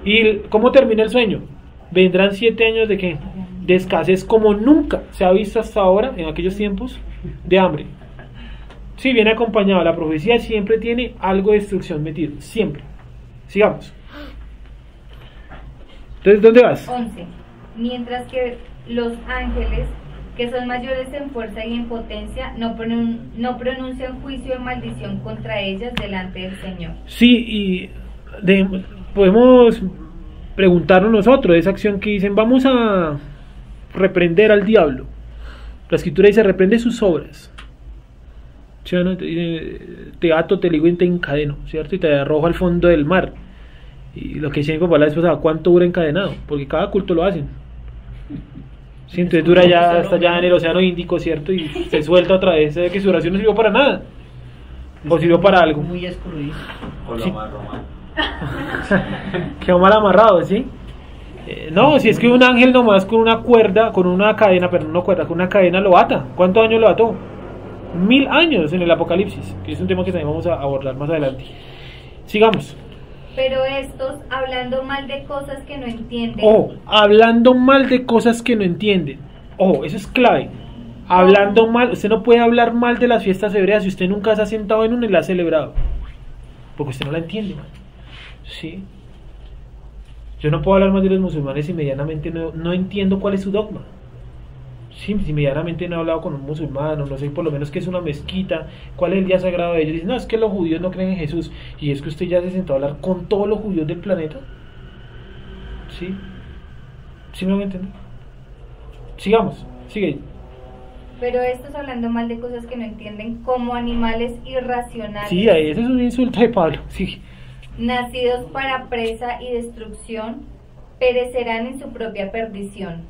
¿Y cómo termina el sueño? Vendrán 7 años de ¿qué? De escasez, como nunca se ha visto hasta ahora en aquellos tiempos de hambre. Si viene acompañado, la profecía siempre tiene algo de destrucción metido, siempre. Sigamos. Entonces, ¿dónde vas? 11. Mientras que los ángeles, que son mayores en fuerza y en potencia, no pronuncian juicio de maldición contra ellas delante del Señor. Sí, y podemos preguntarnos nosotros, esa acción que dicen, vamos a reprender al diablo. La escritura dice, reprende sus obras. ¿Sí, no? Te ato, te ligo y te encadeno, ¿cierto? Y te arrojo al fondo del mar. Y lo que decía mi papá la vez pasada, ¿cuánto dura encadenado? Porque cada culto lo hacen. Sí, entonces dura ya hasta allá en el océano Índico, ¿cierto? Y se suelta otra vez, que su oración no sirvió para nada. O sirvió para algo. Muy escurridizo. O lo amarro mal. Quedó mal amarrado, ¿sí? No, si es que un ángel nomás con una cuerda, con una cadena, perdón, no cuerda, con una cadena lo ata. ¿Cuántos años lo ató? 1000 años en el Apocalipsis, que es un tema que también vamos a abordar más adelante. Sigamos. Pero estos, hablando mal de cosas que no entienden. Ojo, hablando mal de cosas que no entienden. Ojo, eso es clave. Hablando mal, usted no puede hablar mal de las fiestas hebreas si usted nunca se ha sentado en una y la ha celebrado. Porque usted no la entiende, man. ¿Sí? Yo no puedo hablar mal de los musulmanes si medianamente no entiendo cuál es su dogma. Sí, si medianamente no he hablado con un musulmán, o no sé por lo menos qué es una mezquita, cuál es el día sagrado de ellos. Dicen, no, es que los judíos no creen en Jesús. Y es que usted ya se sentó a hablar con todos los judíos del planeta. ¿Sí? ¿Sí me van a entender? Sigamos, sigue. Pero estos, hablando mal de cosas que no entienden, como animales irracionales. Sí, ese es un insulto de Pablo, sí. Nacidos para presa y destrucción, perecerán en su propia perdición,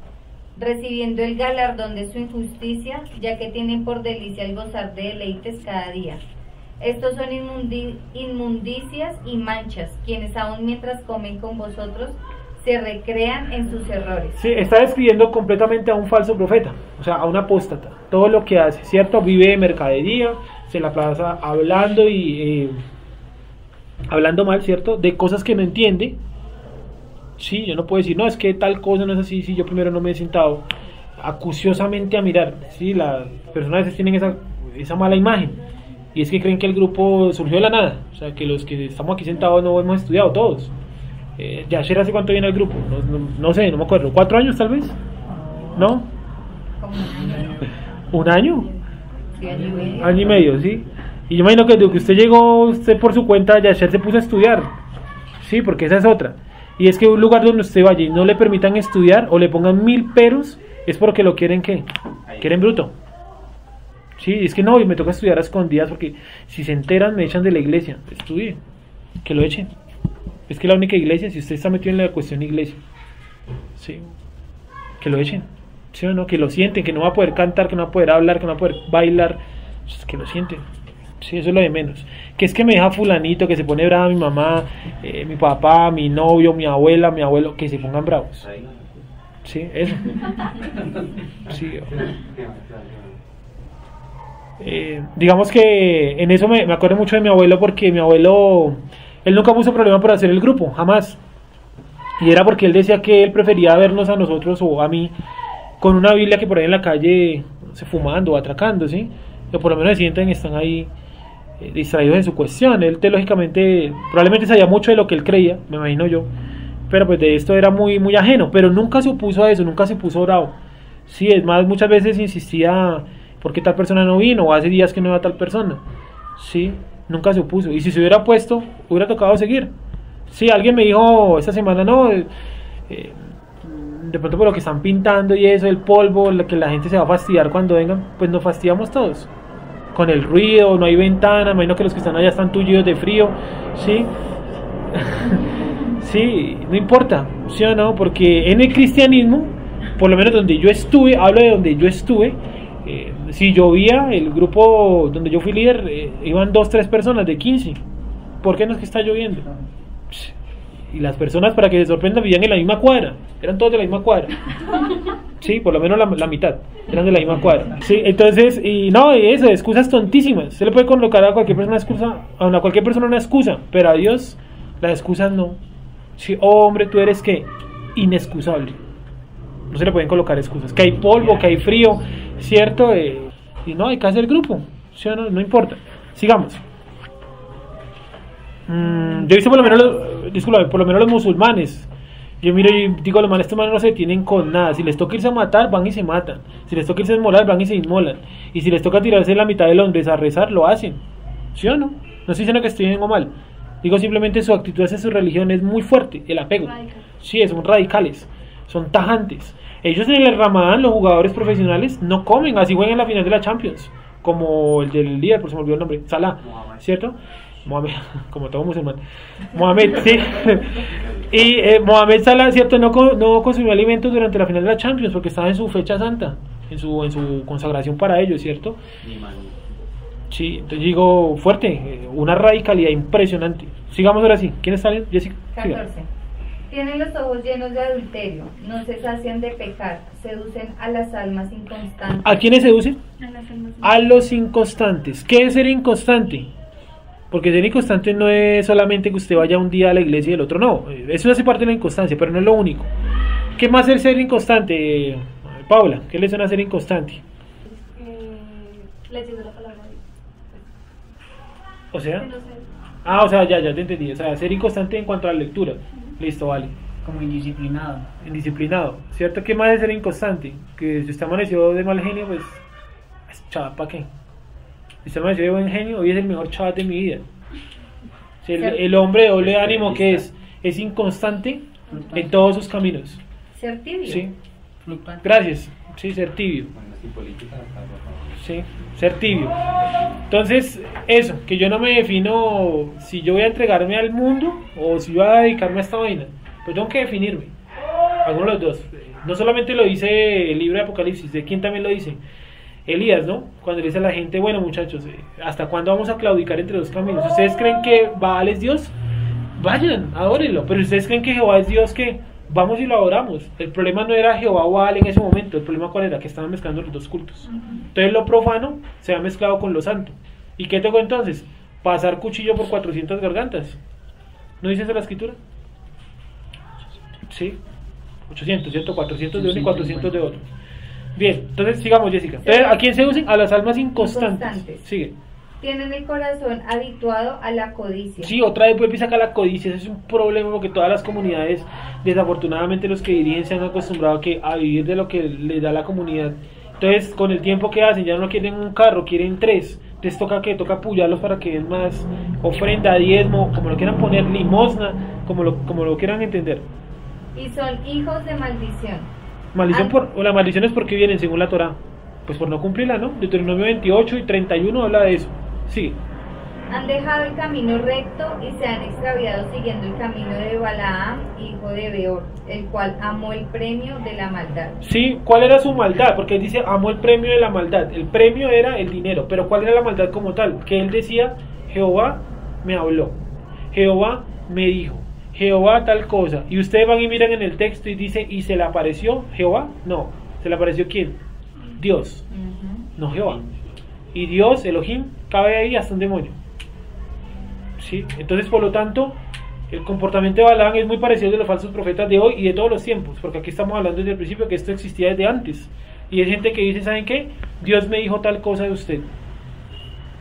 recibiendo el galardón de su injusticia, ya que tienen por delicia el gozar de deleites cada día. Estos son inmundicias y manchas, quienes aún mientras comen con vosotros se recrean en sus errores. Sí, está describiendo completamente a un falso profeta, o sea, a un apóstata. Todo lo que hace, ¿cierto? Vive de mercadería, se la pasa hablando y hablando mal, ¿cierto? De cosas que no entiende. Sí, yo no puedo decir, no, es que tal cosa no es así, si yo primero no me he sentado acuciosamente a mirar, ¿sí? Las personas a veces tienen esa mala imagen, y es que creen que el grupo surgió de la nada, o sea, que los que estamos aquí sentados no hemos estudiado todos. Yasher, ¿hace cuánto viene al grupo? No sé, no me acuerdo, 4 años tal vez, ¿no? ¿Un año? Sí, año y medio. Año y medio, sí. Y yo imagino que desde que usted llegó, usted por su cuenta, Yasher se puso a estudiar, sí, porque esa es otra. Y es que un lugar donde usted vaya y no le permitan estudiar o le pongan 1000 peros, es porque lo quieren, ¿qué? Quieren bruto. Sí, es que no, y me toca estudiar a escondidas porque si se enteran me echan de la iglesia. Estudie, que lo echen. Es que la única iglesia, si usted está metido en la cuestión iglesia, sí, que lo echen. ¿Sí o no? Que lo sienten, que no va a poder cantar, que no va a poder hablar, que no va a poder bailar, que lo sienten. Sí, eso es lo de menos. Que es que me deja fulanito, que se pone brava mi mamá, mi papá, mi novio, mi abuela, mi abuelo, que se pongan bravos. Sí, eso. Sí. Digamos que en eso me acuerdo mucho de mi abuelo, porque mi abuelo, él nunca puso problema por hacer el grupo, jamás. Y era porque él decía que él prefería vernos a nosotros o a mí con una Biblia que por ahí en la calle se fumando o atracando, ¿sí? Que por lo menos se sienten y están ahí distraídos en su cuestión. Él teológicamente probablemente sabía mucho de lo que él creía, me imagino yo, pero pues de esto era muy, muy ajeno, pero nunca se opuso a eso, nunca se puso bravo. Sí, es más, muchas veces insistía, ¿por qué tal persona no vino? O hace días que no iba tal persona. Sí, nunca se opuso. Y si se hubiera puesto, hubiera tocado seguir. Sí, alguien me dijo esta semana, no, de pronto por lo que están pintando y eso, el polvo, que la gente se va a fastidiar cuando vengan, pues nos fastidiamos todos. Con el ruido, no hay ventana, imagino que los que están allá están tullidos de frío, ¿sí? Sí, no importa, ¿sí o no? Porque en el cristianismo, por lo menos donde yo estuve, hablo de donde yo estuve, si llovía, el grupo donde yo fui líder, iban 2-3 personas de 15. ¿Por qué no es que está lloviendo? Y las personas, para que se sorprendan, vivían en la misma cuadra, eran todos de la misma cuadra. Sí, por lo menos la mitad eran de la misma cuadra. Sí, entonces, y no, eso, excusas tontísimas. Se le puede colocar a cualquier persona una excusa, pero a Dios las excusas no. Sí, oh, hombre, tú eres ¿qué? Inexcusable. No se le pueden colocar excusas. Que hay polvo, que hay frío, ¿cierto? Y no, hay que hacer grupo. ¿Sí o no? No importa. Sigamos. Yo he visto por lo menos los musulmanes. Yo miro y digo, los manes, estos manes no se detienen con nada. Si les toca irse a matar, van y se matan. Si les toca irse a inmolar, van y se inmolan. Y si les toca tirarse en la mitad de Londres a rezar, lo hacen. ¿Sí o no? No estoy diciendo que estoy bien o mal. Digo simplemente su actitud hacia su religión es muy fuerte, el apego. Sí, son radicales, son tajantes. Ellos en el Ramadán, los jugadores profesionales, no comen, así juegan en la final de la Champions. Como el del líder, por se me olvidó el nombre, Salah, ¿cierto? Mohamed, como todo musulmán. Mohamed, sí. Y Mohamed Salah, ¿cierto? No consumió alimentos durante la final de la Champions porque estaba en su fecha santa, en su consagración para ellos, ¿cierto? Sí, entonces digo, fuerte, una radicalidad impresionante. Sigamos ahora sí. ¿Quién está bien? Jessica. 14. Tienen los ojos llenos de adulterio, no se sacian de pecar, seducen a las almas inconstantes. ¿A quiénes seducen? A los inconstantes. ¿Qué es ser inconstante? Porque ser inconstante no es solamente que usted vaya un día a la iglesia y el otro no. Eso hace parte de la inconstancia, pero no es lo único. ¿Qué más es ser inconstante, Paula? ¿Qué le suena a ser inconstante? Leyendo la palabra de Dios. O sea, Que no sé. o sea, ya te entendí. O sea, ser inconstante en cuanto a la lectura. Listo, vale. Como indisciplinado. Indisciplinado, ¿cierto? ¿Qué más es ser inconstante? Que si usted amaneció de mal genio, pues, chaval, ¿para qué? Si usted amaneció de buen genio, hoy es el mejor chaval de mi vida. Si el hombre de doble ánimo que es inconstante en todos sus caminos. Ser tibio. Sí. Gracias. Sí, ser tibio. Sí, ser tibio. Entonces, eso, que yo no me defino si yo voy a entregarme al mundo o si voy a dedicarme a esta vaina. Pues tengo que definirme. Alguno de los dos. No solamente lo dice el libro de Apocalipsis, ¿de quién también lo dice? Elías, ¿no? Cuando le dice a la gente, bueno muchachos, ¿hasta cuándo vamos a claudicar entre dos caminos? ¿Ustedes creen que Baal es Dios? Vayan, adórenlo. Pero ¿ustedes creen que Jehová es Dios? ¿Qué? Vamos y lo adoramos. El problema no era Jehová o Baal en ese momento. El problema cuál era, que estaban mezclando los dos cultos. Entonces lo profano se ha mezclado con lo santo. ¿Y qué tengo entonces? Pasar cuchillo por 400 gargantas. ¿No dice eso la escritura? Sí, 800, ¿cierto? 400 de uno y 400 de otro. Bien, entonces sigamos, Jessica. Entonces, ¿a quién seducen? A las almas inconstantes. Inconstantes. Sigue. Tienen el corazón habituado a la codicia. Sí, otra vez vuelve y saca la codicia. Ese es un problema porque todas las comunidades, desafortunadamente los que dirigen se han acostumbrado a vivir de lo que les da la comunidad. Entonces, con el tiempo que hacen, ya no quieren un carro, quieren 3. Entonces toca apoyarlos para que den más ofrenda, diezmo, como lo quieran poner, limosna, como lo quieran entender. Y son hijos de maldición. Maldición o la maldición es porque vienen según la Torá. Pues por no cumplirla, ¿no? Deuteronomio 28 y 31 habla de eso. Sí. Han dejado el camino recto y se han extraviado siguiendo el camino de Balaam, hijo de Beor, el cual amó el premio de la maldad. Sí, ¿cuál era su maldad? Porque él dice, amó el premio de la maldad. El premio era el dinero, pero ¿cuál era la maldad como tal? Que él decía, Jehová me habló, Jehová me dijo, Jehová tal cosa. Y ustedes van y miran en el texto y dice, ¿y se le apareció Jehová? No, ¿se le apareció quién? Dios, no Jehová. Y Dios, Elohim, cabe ahí hasta un demonio. ¿Sí? Entonces, por lo tanto, el comportamiento de Balaam es muy parecido al de los falsos profetas de hoy y de todos los tiempos, porque aquí estamos hablando desde el principio que esto existía desde antes. Y hay gente que dice, ¿saben qué? Dios me dijo tal cosa de usted.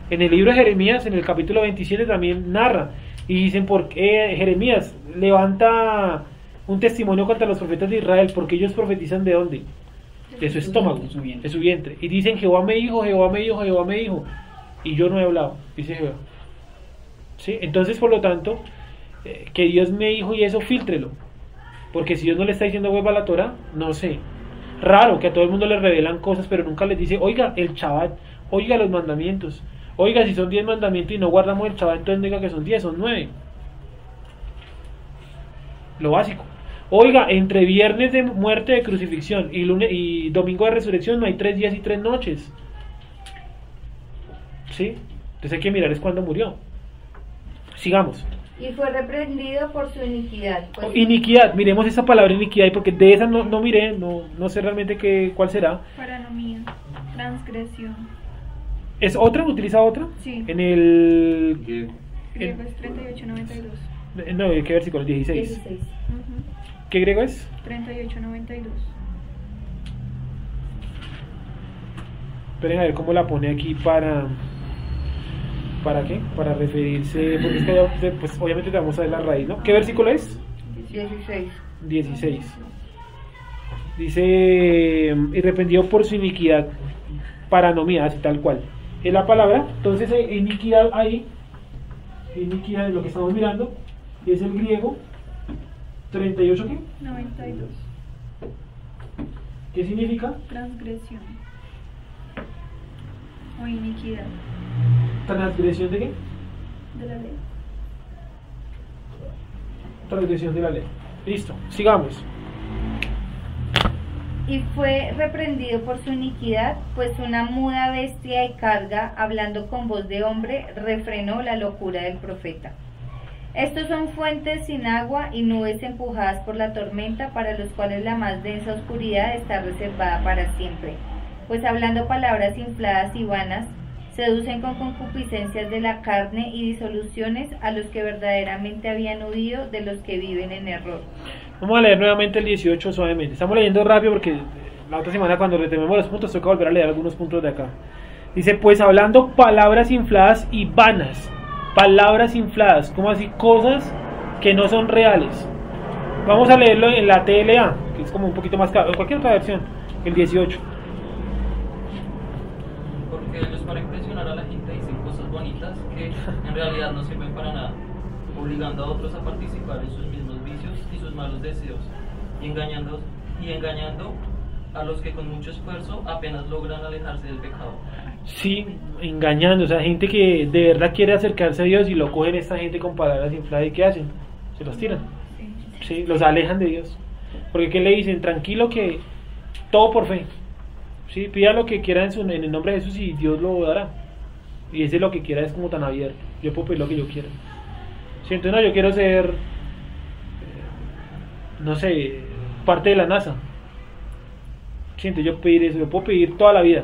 En el libro de Jeremías, en el capítulo 27, también narra. Y dicen, ¿por qué Jeremías levanta un testimonio contra los profetas de Israel? Porque ellos profetizan ¿de dónde? De su estómago, de su vientre. Y dicen, Jehová me dijo, Jehová me dijo, Jehová me dijo. Y yo no he hablado, dice Jehová. ¿Sí? Entonces, por lo tanto, que Dios me dijo y eso fíltrelo. Porque si Dios no le está diciendo vuelva a la Torah, no sé. Raro que a todo el mundo le revelan cosas, pero nunca les dice, oiga, el Shabbat, oiga los mandamientos. Oiga, si son 10 mandamientos y no guardamos el Shabbat, entonces no diga que son 10, son 9. Lo básico. Oiga, entre viernes de muerte de crucifixión y lunes y domingo de resurrección no hay 3 días y 3 noches. ¿Sí? Entonces hay que mirar es cuando murió. Sigamos. Y fue reprendido por su iniquidad. Pues, iniquidad, miremos esa palabra iniquidad, porque de esa no miré, no sé realmente cuál será. Paranomía, transgresión. ¿Es otra? ¿Utiliza otra? Sí. En el... Griego es 3892. No, ¿qué versículo? 16. ¿Qué griego es? 3892. Esperen a ver cómo la pone aquí para qué, para referirse, porque es que pues, obviamente te vamos a ver la raíz, ¿no? ¿Qué versículo es? 16. Dice, y reprendió por su iniquidad, paranomía, así tal cual. Es la palabra, entonces iniquidad ahí, iniquidad es lo que estamos mirando, y es el griego, 38 ¿qué? 92. ¿Qué significa? Transgresión o iniquidad. ¿Transgresión de qué? De la ley. Transgresión de la ley. Listo, sigamos. Y fue reprendido por su iniquidad, pues una muda bestia y carga, hablando con voz de hombre, refrenó la locura del profeta. Estos son fuentes sin agua y nubes empujadas por la tormenta, para los cuales la más densa oscuridad está reservada para siempre. Pues hablando palabras infladas y vanas, seducen con concupiscencias de la carne y disoluciones a los que verdaderamente habían huido de los que viven en error. Vamos a leer nuevamente el 18 suavemente. Estamos leyendo rápido porque la otra semana cuando retomemos los puntos toca volver a leer algunos puntos de acá. Dice, pues hablando palabras infladas y vanas. Palabras infladas, como así, cosas que no son reales. Vamos a leerlo en la TLA, que es como un poquito más claro, cualquier otra versión, el 18. Porque ellos para impresionar a la gente dicen cosas bonitas que en realidad no sirven para nada, obligando a otros a participar en sus mismos vicios y sus malos deseos, y engañando a los que con mucho esfuerzo apenas logran alejarse del pecado. Sí, engañando, o sea, gente que de verdad quiere acercarse a Dios y lo cogen esta gente con palabras infladas y ¿qué hacen? Se los tiran, sí, los alejan de Dios. Porque ¿qué le dicen? Tranquilo que todo por fe, sí, pida lo que quiera en el nombre de Jesús y Dios lo dará. Y ese lo que quiera es como tan abierto, yo puedo pedir lo que yo quiera. Sí, entonces no, yo quiero ser, no sé, parte de la NASA. Sí, entonces yo pedir eso, yo puedo pedir toda la vida.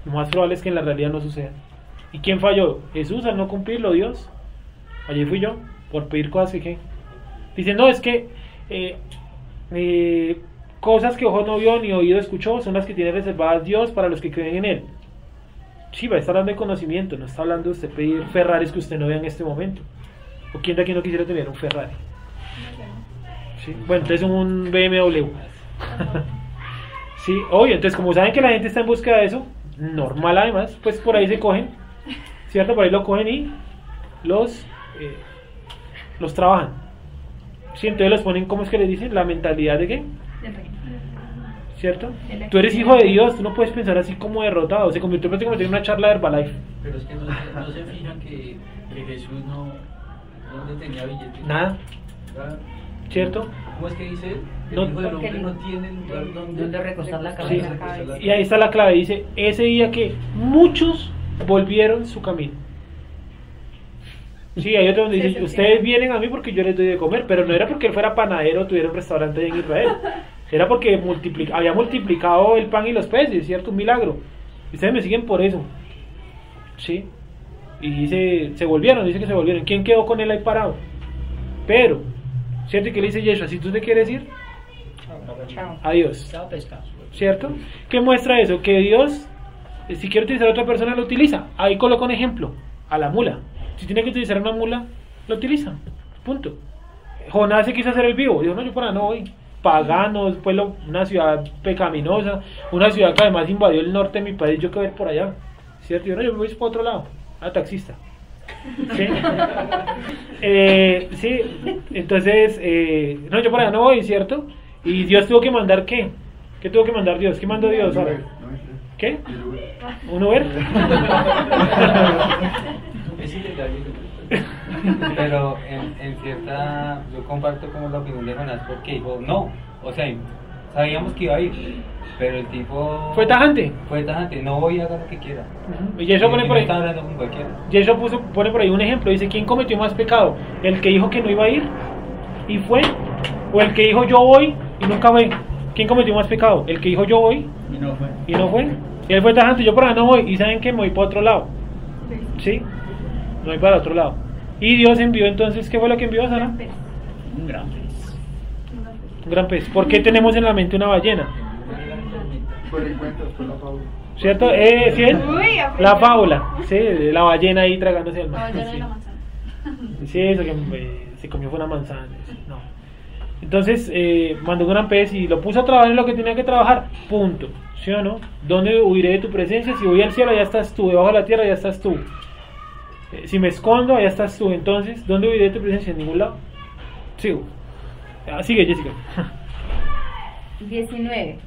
Lo más probable es que en la realidad no suceda. ¿Y quién falló? Jesús al no cumplirlo, Dios. Allí fui yo, por pedir cosas que... Dicen, no, es que cosas que ojo no vio ni oído escuchó son las que tiene reservadas Dios para los que creen en Él. Sí, va a estar hablando de conocimiento, no está hablando de usted pedir Ferraris que usted no vea en este momento. ¿O quién de aquí no quisiera tener un Ferrari? Sí, bueno, entonces un BMW. Sí, obvio, entonces como saben que la gente está en búsqueda de eso, normal además, pues por ahí se cogen, ¿cierto? Por ahí lo cogen y los trabajan. Sí, entonces los ponen, ¿cómo es que les dicen? La mentalidad de qué, ¿cierto? Tú eres hijo de Dios, tú no puedes pensar así como derrotado. Se convirtió prácticamente en una charla de Herbalife. Pero es que no se fijan que Jesús no tenía billetes. Nada. ¿Cierto? ¿Cómo es que dice él? El No, hijo del hombre no tiene lugar donde recostar la Sí. cabeza. Y ahí está la clave, dice, ese día que muchos volvieron su camino. Sí, hay otro donde dice, ustedes vienen a mí porque yo les doy de comer, pero no era porque él fuera panadero o tuviera un restaurante allá en Israel. Era porque había multiplicado el pan y los peces, ¿cierto? Un milagro. Y ustedes me siguen por eso. Sí. Y dice, se volvieron. ¿Quién quedó con él ahí parado? Pero, ¿cierto? ¿Y qué le dice Yeshua? Si tú te quieres ir, adiós. Chao, pescado. ¿Cierto? ¿Qué muestra eso? Que Dios, si quiere utilizar a otra persona, lo utiliza. Ahí coloca un ejemplo, a la mula. Si tiene que utilizar una mula, lo utiliza. Punto. Jonás se quiso hacer el vivo. Dijo, no, yo para no voy. Paganos, pues una ciudad pecaminosa, una ciudad que además invadió el norte de mi país, yo que voy por allá. ¿Cierto? Yo no, yo me voy para otro lado. Taxista. ¿Sí? Sí, entonces, no, yo para allá no voy, ¿cierto? Y Dios tuvo que mandar ¿qué? ¿Qué tuvo que mandar Dios? ¿Qué mandó Dios ahora? ¿Qué? ¿Un Uber? Es ilegal. Pero en cierta, yo comparto como la opinión de Jonás porque dijo no, o sea, sabíamos que iba a ir, pero el tipo fue tajante, no voy a hacer lo que quiera. Y eso pone por ahí, está hablando con cualquiera. Y eso pone por ahí un ejemplo, dice, ¿quién cometió más pecado? ¿El que dijo que no iba a ir y fue? ¿O el que dijo yo voy y nunca fue? ¿Quién cometió más pecado? ¿El que dijo yo voy y no fue? Y él fue tajante, yo por ahí no voy, y ¿saben qué? Me voy para otro lado. ¿Sí? No voy para otro lado. Y Dios envió entonces, ¿qué fue lo que envió, Sara? Un gran pez. Un gran pez. ¿Por qué tenemos en la mente una ballena? Por encuentros, por la fábula. ¿Cierto? ¿Sí? La fábula. Sí, la ballena ahí tragándose el La mar. ballena de la manzana. Sí, eso que se comió fue una manzana. No. Entonces, mandó un gran pez y lo puso a trabajar en lo que tenía que trabajar. Punto. ¿Sí o no? ¿Dónde huiré de tu presencia? Si voy al cielo, allá estás tú. Debajo de la tierra, allá estás tú. Si me escondo, allá estás tú. Entonces, ¿dónde huiré de tu presencia? En ningún lado. Sigo. Sigue, Jessica. 19.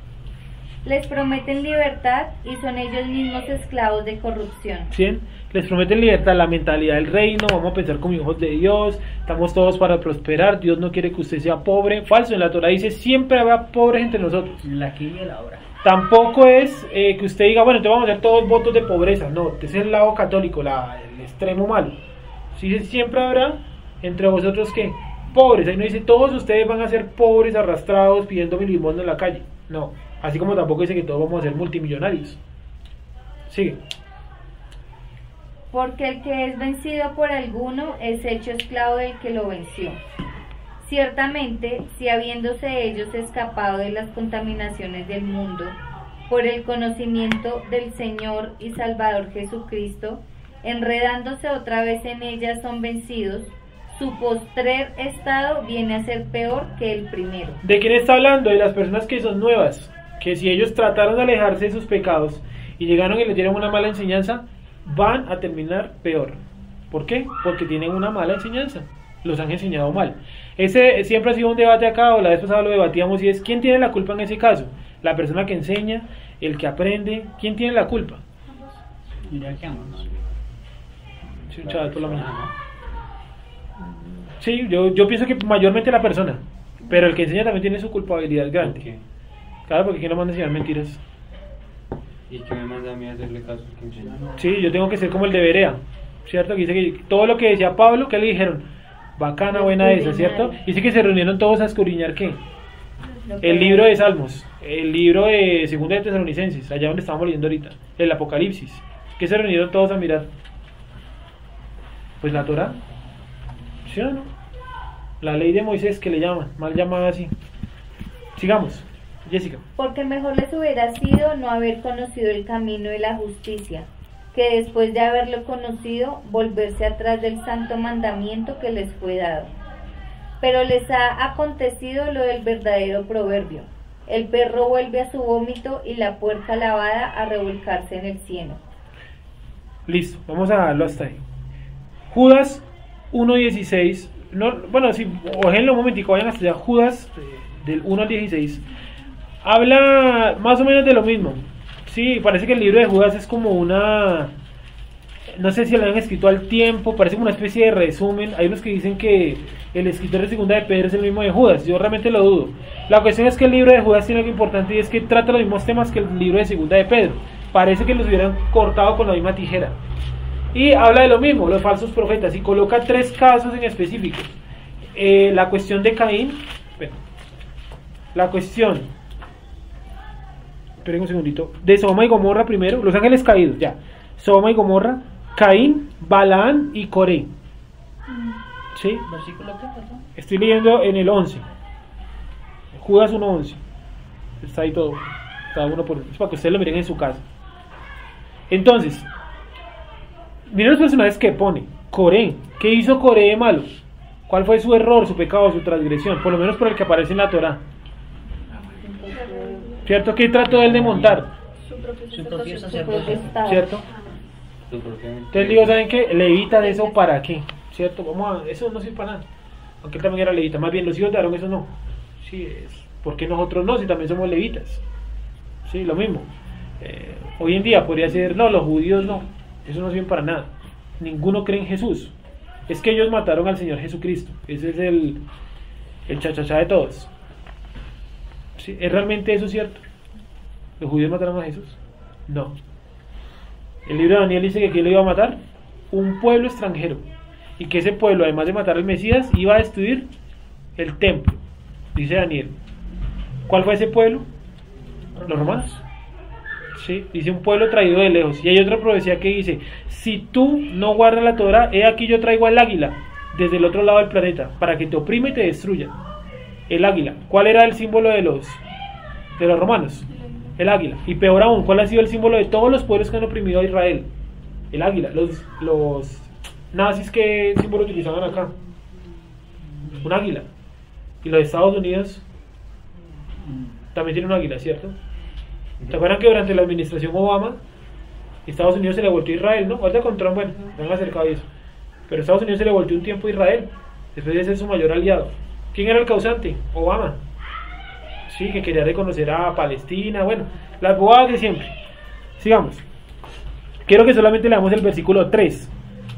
Les prometen libertad y son ellos mismos esclavos de corrupción. 100. Les prometen libertad, la mentalidad del reino. Vamos a pensar como hijos de Dios. Estamos todos para prosperar. Dios no quiere que usted sea pobre. Falso. En la Torah dice siempre habrá pobres entre nosotros. En la aquí y en la hora. Tampoco es que usted diga, bueno, entonces vamos a hacer todos votos de pobreza. No, ese es el lado católico, el extremo malo. Sí, siempre habrá entre vosotros ¿qué? Pobres. Ahí no dice todos ustedes van a ser pobres arrastrados pidiendo limosna en la calle. No, así como tampoco dice que todos vamos a ser multimillonarios. Sigue. Porque el que es vencido por alguno es hecho esclavo del que lo venció. Ciertamente, si habiéndose ellos escapado de las contaminaciones del mundo, por el conocimiento del Señor y Salvador Jesucristo, enredándose otra vez en ellas son vencidos, su postrer estado viene a ser peor que el primero. ¿De quién está hablando? De las personas que son nuevas, que si ellos trataron de alejarse de sus pecados y llegaron y les dieron una mala enseñanza, van a terminar peor. ¿Por qué? Porque tienen una mala enseñanza, los han enseñado mal. Ese siempre ha sido un debate acá, o la vez pasada lo debatíamos, y es ¿quién tiene la culpa en ese caso? ¿La persona que enseña? ¿El que aprende? ¿Quién tiene la culpa? Mira que ambos. Sí, un chaval por la mañana. Sí, yo pienso que mayormente la persona, pero el que enseña también tiene su culpabilidad grande. ¿Por qué? Claro, porque ¿quién lo manda a enseñar mentiras? ¿Y qué me manda a mí a hacerle caso? Sí, yo tengo que ser como el de Berea, ¿cierto? Que dice que todo lo que decía Pablo, ¿qué le dijeron? Bacana, buena esa, ¿cierto? Dice que se reunieron todos a escudriñar ¿qué? El libro de Salmos, el libro de Segunda de Tesalonicenses, allá donde estamos leyendo ahorita, el Apocalipsis. ¿Qué se reunieron todos a mirar? Pues la Torah, ¿sí o no? La ley de Moisés, que le llaman, mal llamada así. Sigamos. Jessica. Porque mejor les hubiera sido no haber conocido el camino de la justicia, que después de haberlo conocido, volverse atrás del santo mandamiento que les fue dado. Pero les ha acontecido lo del verdadero proverbio: el perro vuelve a su vómito y la puerca lavada a revolcarse en el cieno. Listo, vamos a darlo hasta ahí. Judas 1:16. No, bueno, si ojenlo un momentico, vayan a estudiar Judas del 1 al 16. Habla más o menos de lo mismo. Sí, parece que el libro de Judas es como una... No sé si lo han escrito al tiempo, parece como una especie de resumen. Hay unos que dicen que el escritor de Segunda de Pedro es el mismo de Judas. Yo realmente lo dudo. La cuestión es que el libro de Judas tiene algo importante, y es que trata los mismos temas que el libro de Segunda de Pedro. Parece que los hubieran cortado con la misma tijera. Y habla de lo mismo, los falsos profetas, y coloca 3 casos en específico. La cuestión de Caín, bueno, la cuestión, esperen un segundito, de Sodoma y Gomorra primero, los ángeles caídos, ya, Sodoma y Gomorra, Caín, Balaán y Coré. ¿Sí? ¿Versículo qué, perdón? Estoy leyendo en el 11, Judas 1:11, está ahí todo, cada uno por... es para que ustedes lo miren en su casa. Entonces, miren los personajes que pone. Coré, ¿qué hizo Coré de malo? ¿Cuál fue su error, su pecado, su transgresión? Por lo menos por el que aparece en la Torá. ¿Cierto? ¿Qué trató él de montar? Su propio sacerdocio. ¿Cierto? Entonces digo, ¿saben qué? Levita de eso para qué, ¿cierto? Vamos a, eso no sirve para nada. Aunque él también era levita, más bien los hijos de Aarón, eso no. Sí, es, ¿por qué nosotros no? Si también somos levitas. Sí, lo mismo. Hoy en día podría ser, no, los judíos no. Eso no sirve para nada. Ninguno cree en Jesús. Es que ellos mataron al Señor Jesucristo. Ese es el chachachá de todos. ¿Sí? ¿Es realmente eso cierto? ¿Los judíos mataron a Jesús? No. El libro de Daniel dice que ¿quién lo iba a matar? Un pueblo extranjero. Y que ese pueblo, además de matar al Mesías, iba a destruir el templo. Dice Daniel. ¿Cuál fue ese pueblo? Los romanos. Sí, dice un pueblo traído de lejos. Y hay otra profecía que dice: si tú no guardas la Torá, he aquí yo traigo al águila desde el otro lado del planeta para que te oprima y te destruya. El águila. ¿Cuál era el símbolo de los romanos? El águila. Y peor aún, ¿cuál ha sido el símbolo de todos los pueblos que han oprimido a Israel? El águila. Los nazis, ¿qué símbolo utilizaban acá? Un águila. Y los Estados Unidos también tienen un águila, ¿cierto? ¿Te acuerdan que durante la administración Obama Estados Unidos se le volteó a Israel, ¿no? Ahorita con Trump, bueno, no me acercado a eso. Pero Estados Unidos se le volteó un tiempo a Israel, después de ser su mayor aliado. ¿Quién era el causante? Obama. Sí, que quería reconocer a Palestina, bueno, las bobadas de siempre. Sigamos. Quiero que solamente leamos el versículo 3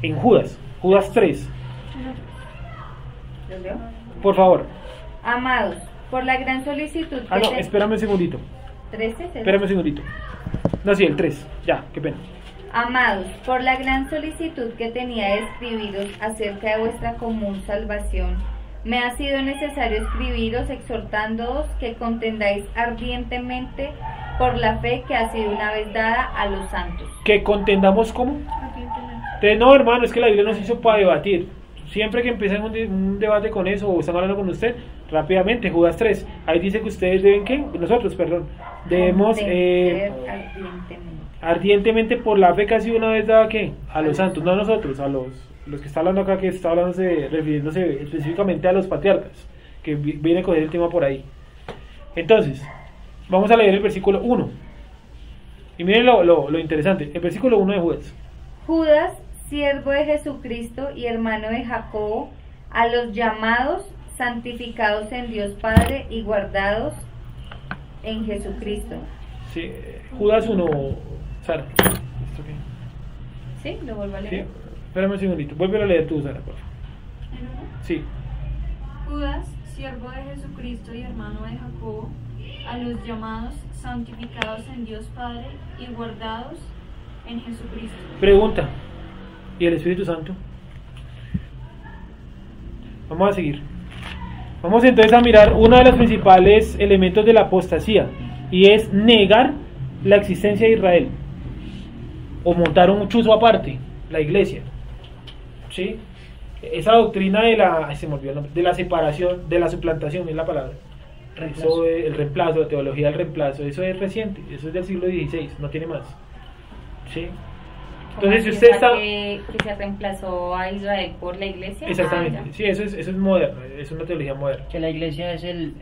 en Judas, Judas 3. ¿Lo leo? Por favor. Amados, por la gran solicitud que no, espérame un segundito. 13, espérame un segundito. No, sí, el 3. Ya, qué pena. Amados, por la gran solicitud que tenía de escribiros acerca de vuestra común salvación, me ha sido necesario escribiros exhortándoos que contendáis ardientemente por la fe que ha sido una vez dada a los santos. ¿Que contendamos cómo? No, hermano, es que la Biblia nos hizo para debatir. Siempre que empiecen un debate con eso o están hablando con usted, rápidamente, Judas 3, ahí dice que ustedes deben, ¿qué? Nosotros, perdón, debemos ardientemente por la fe que ha sido una vez dada, ¿qué? A los santos, no a nosotros, a los que está hablando acá, que está refiriéndose específicamente a los patriarcas, que viene a coger el tema por ahí. Entonces, vamos a leer el versículo 1. Y miren lo interesante, el versículo 1 de Judas. Judas, siervo de Jesucristo y hermano de Jacobo, a los llamados, santificados en Dios Padre y guardados en Jesucristo. Sí, Judas 1, Sara. ¿Sí? ¿Lo vuelvo a leer? Sí. Espérame un segundito, vuelve a leer tú, Sara, por favor. Sí. Judas, siervo de Jesucristo y hermano de Jacobo, a los llamados, santificados en Dios Padre y guardados en Jesucristo. Pregunta: ¿y el Espíritu Santo? Vamos a seguir. Vamos entonces a mirar uno de los principales elementos de la apostasía, y es negar la existencia de Israel, o montar un chuzo aparte, la iglesia. ¿Sí? Esa doctrina de la separación, de la suplantación, es la palabra, Eso es el reemplazo, la teología del reemplazo, eso es reciente, eso es del siglo XVI, no tiene más. ¿Sí? Entonces, si usted está... Que se reemplazó a Israel por la iglesia. Exactamente, sí, eso es moderno, es una teología moderna. Que la iglesia es el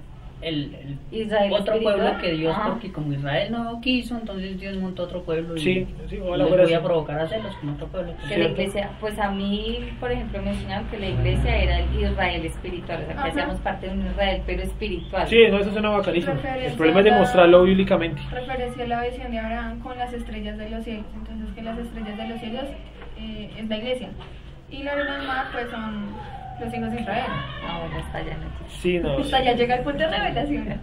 Israel otro espiritual. pueblo que Dios, Ajá. porque como Israel no quiso, entonces Dios montó otro pueblo y Sí, ojalá les fuera voy a así. provocar a hacerlos con otro pueblo. Que la iglesia, pues a mí, por ejemplo, me enseñaron que la iglesia era el Israel espiritual, o sea, que Ajá. hacíamos parte de un Israel, pero espiritual. Sí, no, eso suena bacanísimo. Referencia El problema es a la- demostrarlo bíblicamente. Referencia a la visión de Abraham con las estrellas de los cielos. Entonces, que las estrellas de los cielos es la iglesia. Y la luna del mar, pues son los hijos de Israel. Ahora está ya no. Sí, no. Hasta ya llega el punto de revelación.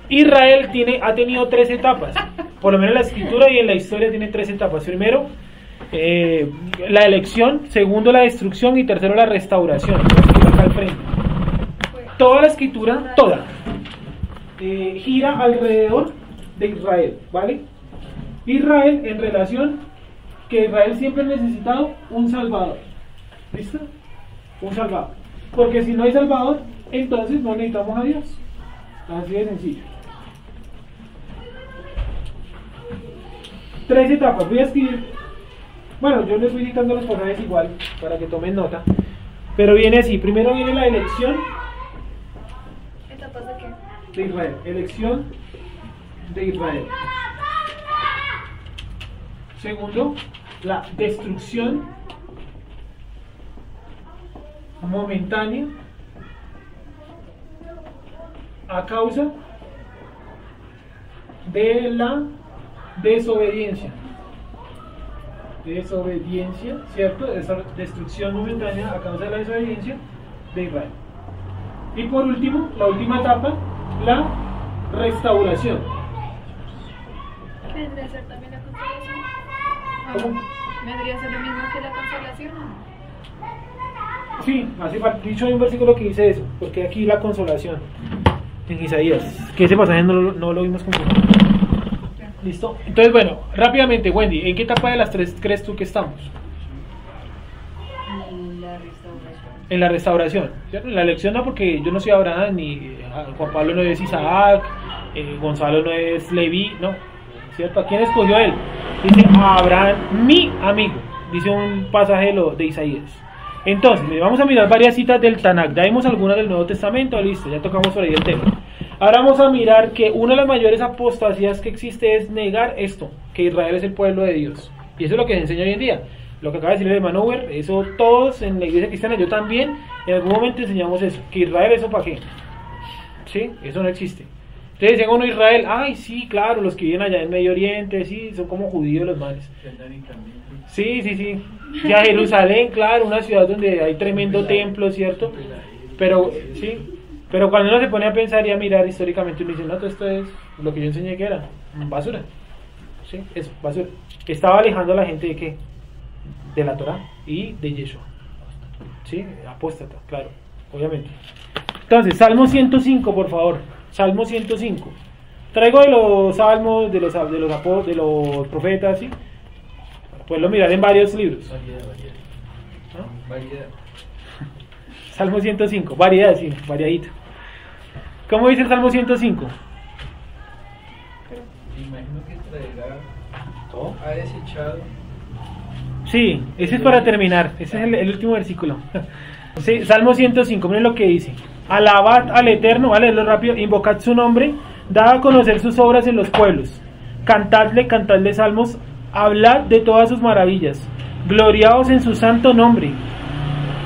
Israel ha tenido 3 etapas, por lo menos en la escritura y en la historia tiene 3 etapas. Primero, la elección, segundo, la destrucción y tercero, la restauración. Acá al frente. Toda la escritura, toda, gira alrededor de Israel, ¿vale? Israel en relación que Israel siempre ha necesitado un salvador. ¿Listo? Un salvador. Porque si no hay salvador, entonces no necesitamos a Dios. Así de sencillo. 3 etapas. Voy a escribir. Bueno, yo les voy dictando los pasajes igual para que tomen nota. Pero viene así. Primero viene la elección ¿Etapas de qué? de Israel. Elección de Israel. Segundo, la destrucción momentánea a causa de la desobediencia. Desobediencia, ¿cierto? Esa destrucción momentánea a causa de la desobediencia de Israel. Y por último, la última etapa, la restauración. ¿Vendría a ser también la consolación? ¿Cómo? ¿Vendría a ser lo mismo que la consolación? Sí, así dicho hay un versículo que dice eso, porque aquí la consolación en Isaías, que ese pasaje no lo vimos completo. Listo. Entonces, bueno, rápidamente, Wendy, ¿en qué etapa de las 3 crees tú que estamos? La restauración. En la restauración, ¿cierto? En la elección no, porque yo no soy Abraham, ni Juan Pablo no es Isaac, Gonzalo no es Leví, no, ¿cierto? ¿A quién escogió él? Dice Abraham, mi amigo, dice un pasaje de Isaías. Entonces, vamos a mirar varias citas del Tanakh. Ya vimos algunas del Nuevo Testamento, listo, ya tocamos por ahí el tema. Ahora vamos a mirar que una de las mayores apostasías que existe es negar esto, que Israel es el pueblo de Dios. Y eso es lo que se enseña hoy en día. Lo que acaba de decir el hermano Uber, eso todos en la iglesia cristiana, yo también, en algún momento enseñamos eso, que Israel eso para qué. ¿Sí? Eso no existe. Entonces dicen uno Israel, ay sí, claro, los que viven allá en Medio Oriente, sí, son como judíos los males. Sí, sí, sí. Y a Jerusalén, claro, una ciudad donde hay tremendo templo, ¿cierto? Pero, sí. Pero cuando uno se pone a pensar y a mirar históricamente, uno dice, no, todo esto es lo que yo enseñé que era basura. Sí, es basura. Estaba alejando a la gente de qué? De la Torah y de Yeshua. Sí, apóstata, claro, obviamente. Entonces, Salmo 105, por favor. Salmo 105. Traigo de los salmos, de los profetas, ¿sí? Puedes mirar en varios libros. ¿No? Variedad. Salmo 105, variedad, sí, variadito. ¿Cómo dice el Salmo 105? Imagino que traerá, ha desechado. Sí, ese es para terminar, ese es el último versículo. Sí, Salmo 105, miren lo que dice. Alabad al Eterno, vale, leerlo rápido, invocad su nombre, dad a conocer sus obras en los pueblos, cantadle salmos, hablad de todas sus maravillas, gloriaos en su santo nombre,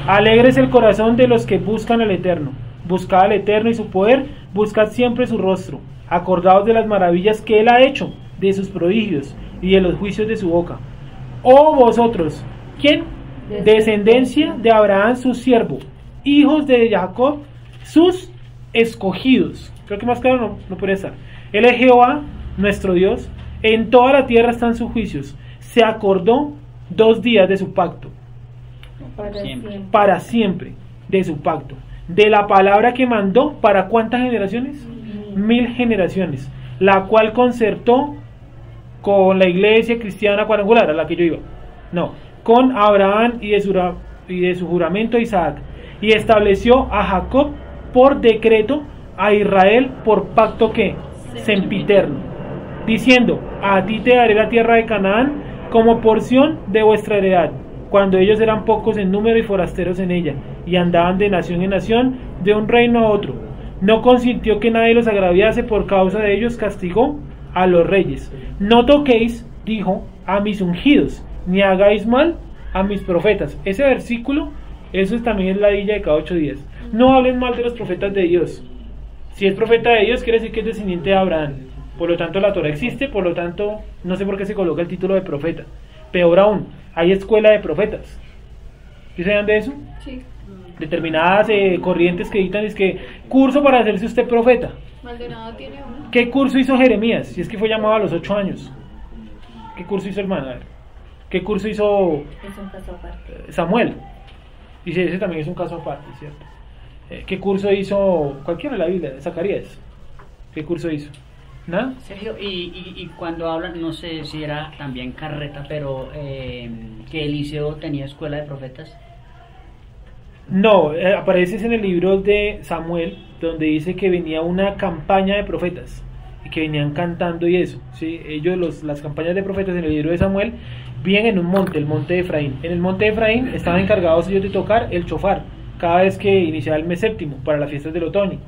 alegres el corazón de los que buscan al Eterno, buscad al Eterno y su poder, buscad siempre su rostro, acordaos de las maravillas que él ha hecho, de sus prodigios y de los juicios de su boca. Oh vosotros, ¿quién? Descendencia de Abraham su siervo, hijos de Jacob sus escogidos. Creo que más claro no puede estar. Él es Jehová, nuestro Dios, en toda la tierra están sus juicios. Se acordó 2 días de su pacto, para siempre de su pacto, de la palabra que mandó, ¿para cuántas generaciones? 1000 generaciones, la cual concertó con la iglesia cristiana cuadrangular, a la que yo iba, no, con Abraham y de su juramento a Isaac, y estableció a Jacob por decreto a Israel por pacto que sempiterno, diciendo: a ti te daré la tierra de Canaán como porción de vuestra heredad, cuando ellos eran pocos en número y forasteros en ella, y andaban de nación en nación, de un reino a otro. No consintió que nadie los agraviase, por causa de ellos castigó a los reyes. No toquéis, dijo, a mis ungidos, ni hagáis mal a mis profetas. Ese versículo, eso también es la ladilla de cada 8 días. No hablen mal de los profetas de Dios. Si es profeta de Dios, quiere decir que es descendiente de Abraham. Por lo tanto, la Torah existe, por lo tanto, no sé por qué se coloca el título de profeta. Peor aún, hay escuela de profetas. ¿Sí saben de eso? Sí. Determinadas corrientes que dictan, es que curso para hacerse usted profeta. Maldonado tiene uno. ¿Qué curso hizo Jeremías? Si es que fue llamado a los 8 años. ¿Qué curso hizo, hermana? A ver. ¿Qué curso hizo Es un caso aparte. Samuel? Dice, ese también es un caso aparte, ¿cierto? ¿Qué curso hizo cualquiera de la Biblia? Zacarías. ¿Qué curso hizo? ¿Nada? Sergio, y cuando hablan, no sé si era también carreta, pero que Eliseo tenía escuela de profetas. No, aparece en el libro de Samuel, donde dice que venía una campaña de profetas y que venían cantando y eso, ¿sí? Ellos, las campañas de profetas en el libro de Samuel, vienen en un monte, el monte de Efraín. En el monte de Efraín estaban encargados ellos de tocar el shofar cada vez que iniciaba el mes séptimo para las fiestas del otoño.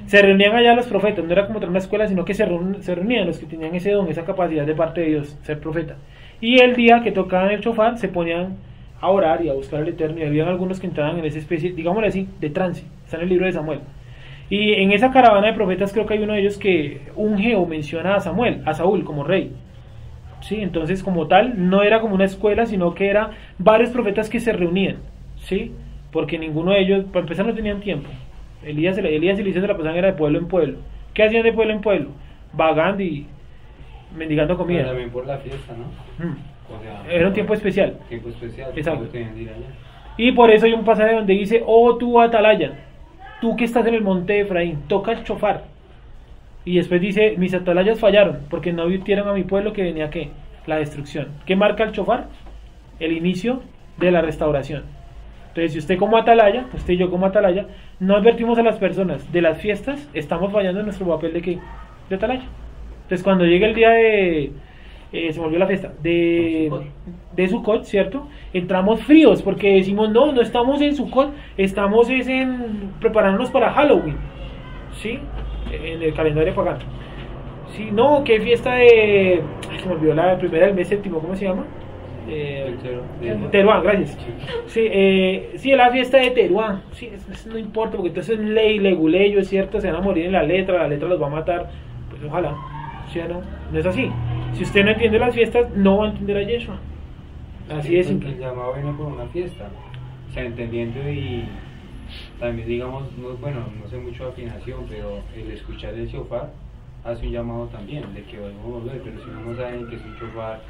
Se reunían allá los profetas, no era como una escuela, sino que se reunían los que tenían ese don, esa capacidad de parte de Dios, ser profeta. Y el día que tocaban el shofar se ponían a orar y a buscar al Eterno, y habían algunos que entraban en esa especie, digámosle así, de trance. Está en el libro de Samuel. Y en esa caravana de profetas creo que hay uno de ellos que unge o menciona a Samuel, a Saúl como rey. ¿Sí? Entonces, como tal, no era como una escuela, sino que era varios profetas que se reunían, ¿sí? Porque ninguno de ellos, para empezar, no tenían tiempo. Elías y Eliseo se la pasaban era de pueblo en pueblo. ¿Qué hacían de pueblo en pueblo? Vagando y mendigando comida. Pero también por la fiesta, ¿no? O sea, era un tiempo especial. Tiempo especial. Exacto. Tenían que ir allá. Y por eso hay un pasaje donde dice: oh tú atalaya, tú que estás en el monte de Efraín, toca el shofar. Y después dice: mis atalayas fallaron, porque no advirtieron a mi pueblo que venía ¿qué? La destrucción. ¿Qué marca el shofar? El inicio de la restauración. Entonces, si usted como atalaya, usted y yo como atalaya, no advertimos a las personas de las fiestas, estamos fallando en nuestro papel de ¿qué? De atalaya. Entonces, cuando llegue el día de se volvió la fiesta de Sukkot, ¿cierto? Entramos fríos porque decimos: no estamos en Sukkot, estamos preparándonos para Halloween, ¿sí? En el calendario pagano. Sí, no, qué fiesta de... se me olvidó la primera del mes séptimo, ¿cómo se llama? Teruá, gracias. Sí, la fiesta de Teruá. Sí, eso no importa, porque entonces es ley, leguleyo, es cierto, se van a morir en la letra los va a matar. Pues ojalá, ¿sí o no? No es así. Si usted no entiende las fiestas, no va a entender a Yeshua. Así es. El llamado viene por una fiesta, o sea, entendiendo, y también digamos, no sé mucho de afinación, pero el escuchar el shofar hace un llamado también de que vamos a volver, pero si uno no sabe ni qué es un shofar,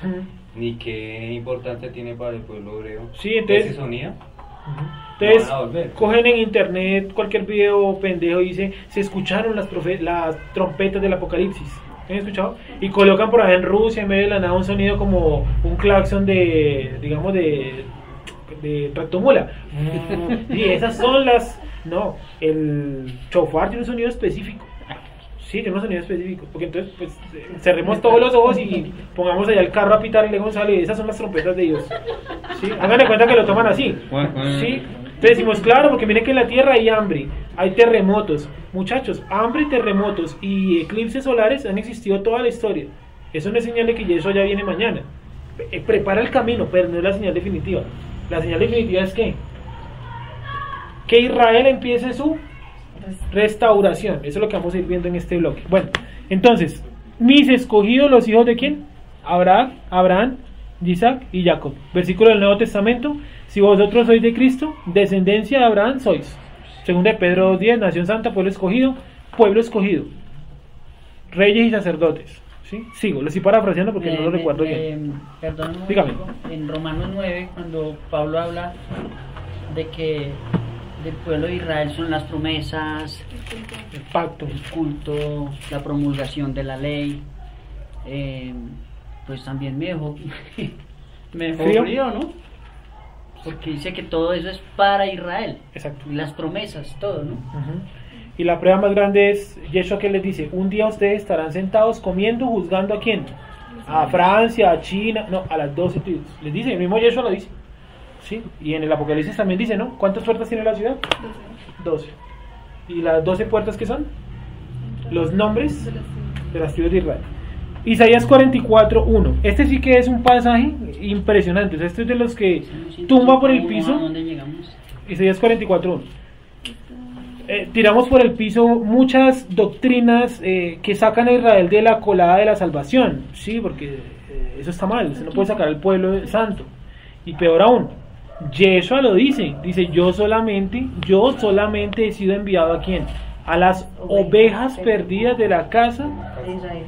ni qué importancia tiene para el pueblo hebreo, sí, entonces, ese sonido, entonces no van a volver. Cogen en internet cualquier video pendejo y dice: se escucharon las trompetas del apocalipsis. ¿Han escuchado? Y colocan por ahí en Rusia, en medio de la nada, un sonido como un claxon de tractomula. Y esas son las... No, el shofar tiene un sonido específico. Sí, tiene un sonido específico. Porque entonces, pues, cerremos todos los ojos y pongamos allá el carro a pitar y le González. Esas son las trompetas de Dios. ¿Sí? Hagan de cuenta que lo toman así. ¿Sí? Entonces decimos: claro, porque miren que en la tierra hay hambre, hay terremotos. Muchachos, hambre, terremotos y eclipses solares han existido toda la historia. Eso no es señal de que eso ya viene mañana. Prepara el camino, pero no es la señal definitiva. La señal definitiva es que Israel empiece su restauración. Eso es lo que vamos a ir viendo en este bloque. Bueno, entonces, mis escogidos, los hijos de ¿quién? Abraham, Isaac y Jacob. Versículo del Nuevo Testamento: si vosotros sois de Cristo, descendencia de Abraham sois. Segunda de Pedro 10, nación santa, pueblo escogido, reyes y sacerdotes. ¿Sí? Sigo, lo estoy parafraseando porque no lo recuerdo bien. Perdón, dígame. En Romanos 9, cuando Pablo habla de que del pueblo de Israel son las promesas, el pacto, el culto, la promulgación de la ley, pues también me dejó frío, ¿no? Porque dice que todo eso es para Israel. Exacto. Y las promesas, todo, ¿no? Y la prueba más grande es Yeshua, que les dice: un día ustedes estarán sentados comiendo, juzgando ¿a quién? A Francia, a China, no, a las 12 tribus. Les dice, el mismo Yeshua lo dice. ¿Sí? Y en el Apocalipsis también dice, ¿no? ¿Cuántas puertas tiene la ciudad? 12. ¿Y las 12 puertas qué son? Los nombres de las tribus de Israel. Isaías 44:1. Este sí que es un pasaje impresionante. O sea, este es de los que tumba por el piso. ¿Dónde llegamos? Isaías 44:1. Tiramos por el piso muchas doctrinas que sacan a Israel de la colada de la salvación. Sí, porque eso está mal. Usted no puede sacar al pueblo santo. Y peor aún, Yeshua lo dice. Dice, yo solamente he sido enviado ¿a quién? A las ovejas perdidas de la casa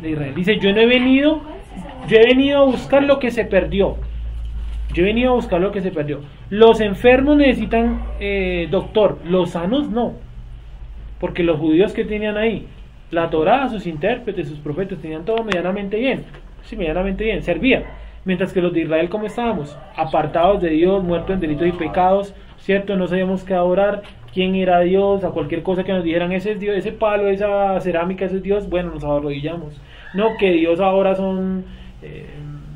de Israel. Dice, yo he venido a buscar lo que se perdió. Los enfermos necesitan doctor, los sanos no. Porque los judíos que tenían ahí, la Torá, sus intérpretes, sus profetas, tenían todo medianamente bien. Sí, medianamente bien, servía. Mientras que los de Israel, ¿cómo estábamos? Apartados de Dios, muertos en delitos y pecados, ¿cierto? No sabíamos qué adorar, quién era Dios, a cualquier cosa que nos dijeran, ese es Dios, ese palo, esa cerámica, ese es Dios, bueno, nos arrodillamos. No, que Dios ahora son,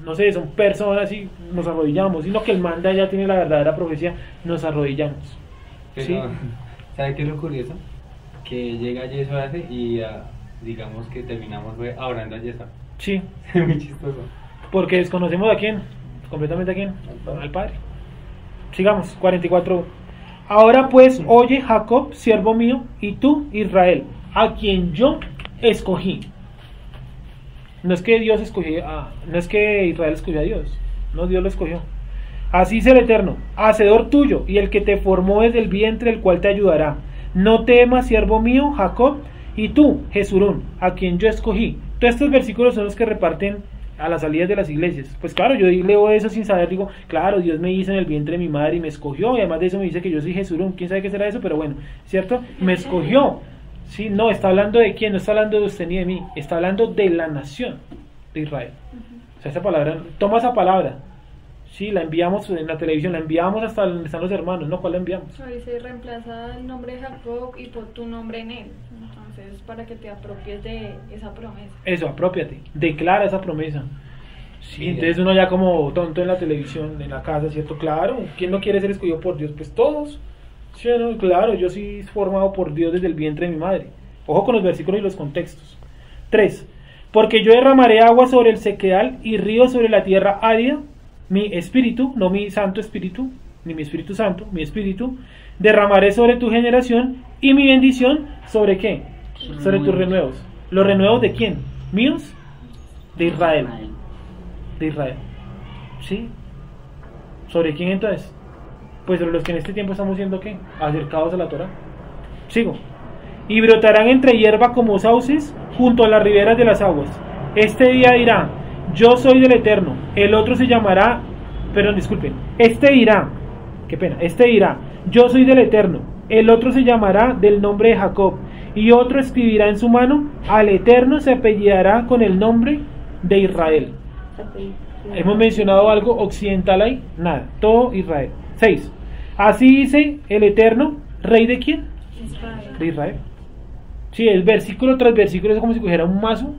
no sé, son personas y nos arrodillamos, sino que el manda ya tiene la verdadera profecía, nos arrodillamos. Pero, ¿sí? ¿sabe qué es lo curioso? Que llega Yeshua y digamos que terminamos adorando a Yeshua. Sí. Es muy chistoso. Porque desconocemos a quién, completamente a quién, al Padre. Sigamos, 44. Ahora pues, oye Jacob, siervo mío, y tú, Israel, a quien yo escogí. No es que Dios escogió, no es que Israel escogió a Dios, no, Dios lo escogió. Así dice el Eterno, hacedor tuyo, y el que te formó desde el vientre, el cual te ayudará. No temas, siervo mío, Jacob, y tú, Jesurún, a quien yo escogí. Todos estos versículos son los que reparten a las salidas de las iglesias. Pues claro, yo leo eso sin saber, digo, claro, Dios me hizo en el vientre de mi madre y me escogió, y además de eso me dice que yo soy Jesurún. ¿Quién sabe qué será eso? Pero bueno, ¿cierto? Me escogió. Sí, no, está hablando de quién, no está hablando de usted ni de mí, está hablando de la nación de Israel. O sea, esa palabra, toma esa palabra. Sí, la enviamos en la televisión, la enviamos hasta donde están los hermanos, ¿no? ¿Cuál la enviamos? Dice, reemplaza el nombre de Jacob y pon tu nombre en él. Entonces, para que te apropies de esa promesa. Eso, apropiate, declara esa promesa. Sí, entonces uno ya como tonto en la televisión, en la casa, ¿cierto? Claro, ¿quién no quiere ser escogido por Dios? Pues todos. Sí, no, claro, yo sí formado por Dios desde el vientre de mi madre. Ojo con los versículos y los contextos. 3. Porque yo derramaré agua sobre el sequedal y río sobre la tierra árida. Mi espíritu, no mi santo espíritu, ni mi espíritu santo, mi espíritu, derramaré sobre tu generación y mi bendición, ¿sobre qué? Sobre tus renuevos. ¿Los renuevos de quién? ¿Míos? De Israel. De Israel. ¿Sí? ¿Sobre quién entonces? Pues sobre los que en este tiempo estamos siendo ¿qué? Acercados a la Torá. Sigo. Y brotarán entre hierba como sauces junto a las riberas de las aguas. Este día dirá, yo soy del Eterno. El otro se llamará, perdón, disculpen. Este dirá, yo soy del Eterno. El otro se llamará del nombre de Jacob. Y otro escribirá en su mano, al Eterno se apellidará con el nombre de Israel. Hemos mencionado algo occidental ahí, nada, todo Israel. 6. Así dice el Eterno, ¿rey de quién? Israel. De Israel. Sí, es versículo tras versículo, es como si cogiera un mazo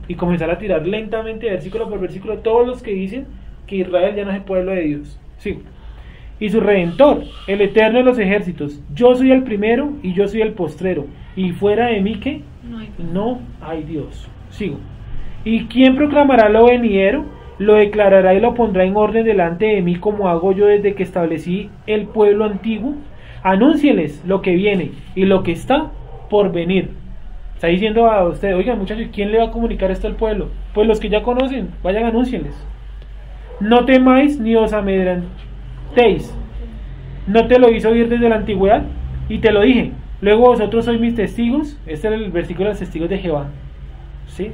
y comenzar a tirar lentamente versículo por versículo todos los que dicen que Israel ya no es el pueblo de Dios. Sí. Y su Redentor, el Eterno de los ejércitos, yo soy el primero y yo soy el postrero, y fuera de mí ¿qué? No hay Dios. Sigo. ¿Y quién proclamará lo venidero? Lo declarará y lo pondrá en orden delante de mí, como hago yo desde que establecí el pueblo antiguo. Anúncieles lo que viene y lo que está por venir. Está diciendo a ustedes, oigan muchachos, ¿quién le va a comunicar esto al pueblo? Pues los que ya conocen, vayan, anúncienles. No temáis ni os amedrentéis. ¿No te lo hizo oír desde la antigüedad? Y te lo dije. Luego vosotros sois mis testigos. Este es el versículo de los testigos de Jehová. ¿Sí?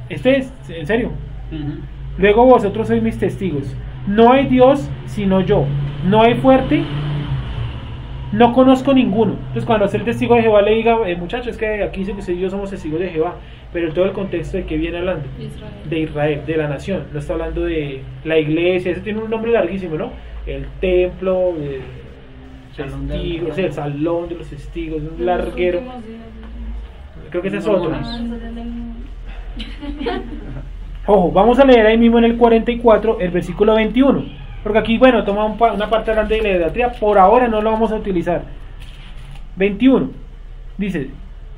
Este es, en serio. Luego vosotros sois mis testigos. No hay Dios sino yo. No hay fuerte. No conozco ninguno. Entonces cuando el testigo de Jehová le diga, muchachos, es que aquí dice que usted y yo somos testigos de Jehová, pero en todo el contexto de que viene hablando, de Israel, de la nación, no está hablando de la iglesia, eso tiene un nombre larguísimo, ¿no? El templo, testigos, el salón de los testigos, un larguero. creo que ese es otro. Ah, Ojo, vamos a leer ahí mismo en el 44, el versículo 21. Porque aquí, bueno, toma una parte grande de la idolatría, por ahora no lo vamos a utilizar. 21. Dice,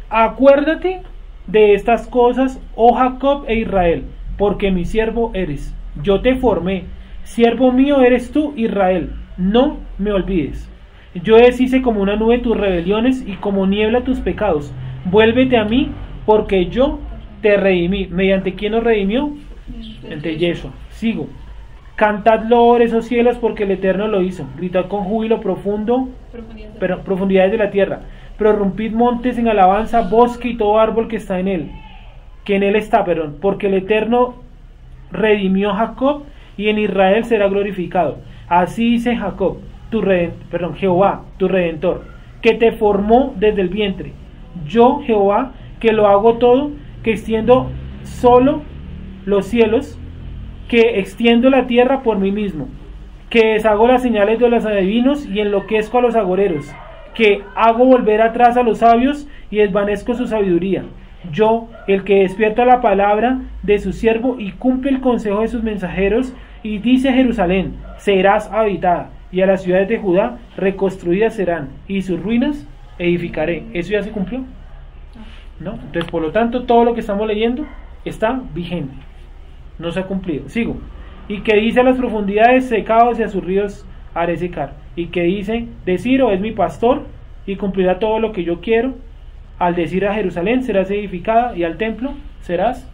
acuérdate de estas cosas, oh Jacob e Israel, porque mi siervo eres. Yo te formé, siervo mío eres tú, Israel. No me olvides. Yo deshice como una nube tus rebeliones y como niebla tus pecados. Vuélvete a mí, porque yo te redimí. ¿Mediante quién nos redimió? Mediante Yeshua. Sigo. Cantad loores, oh cielos, porque el Eterno lo hizo. Gritad con júbilo profundo, profundidades de la tierra. Prorrumpid montes en alabanza, bosque y todo árbol que está en él. Que en él está, porque el Eterno redimió a Jacob y en Israel será glorificado. Así dice Jacob, Jehová, tu Redentor, que te formó desde el vientre. Yo, Jehová, que lo hago todo, que extiendo solo los cielos, que extiendo la tierra por mí mismo, que deshago las señales de los adivinos y enloquezco a los agoreros, que hago volver atrás a los sabios y desvanezco su sabiduría. Yo, el que despierta la palabra de su siervo y cumple el consejo de sus mensajeros, y dice a Jerusalén, serás habitada, y a las ciudades de Judá reconstruidas serán, y sus ruinas edificaré. ¿Eso ya se cumplió? ¿No? Entonces, por lo tanto, todo lo que estamos leyendo está vigente, no se ha cumplido. Sigo. Y que dice a las profundidades, secaos, y a sus ríos haré secar. Y que dice, de Ciro es mi pastor, y cumplirá todo lo que yo quiero. Al decir a Jerusalén, serás edificada, y al templo serás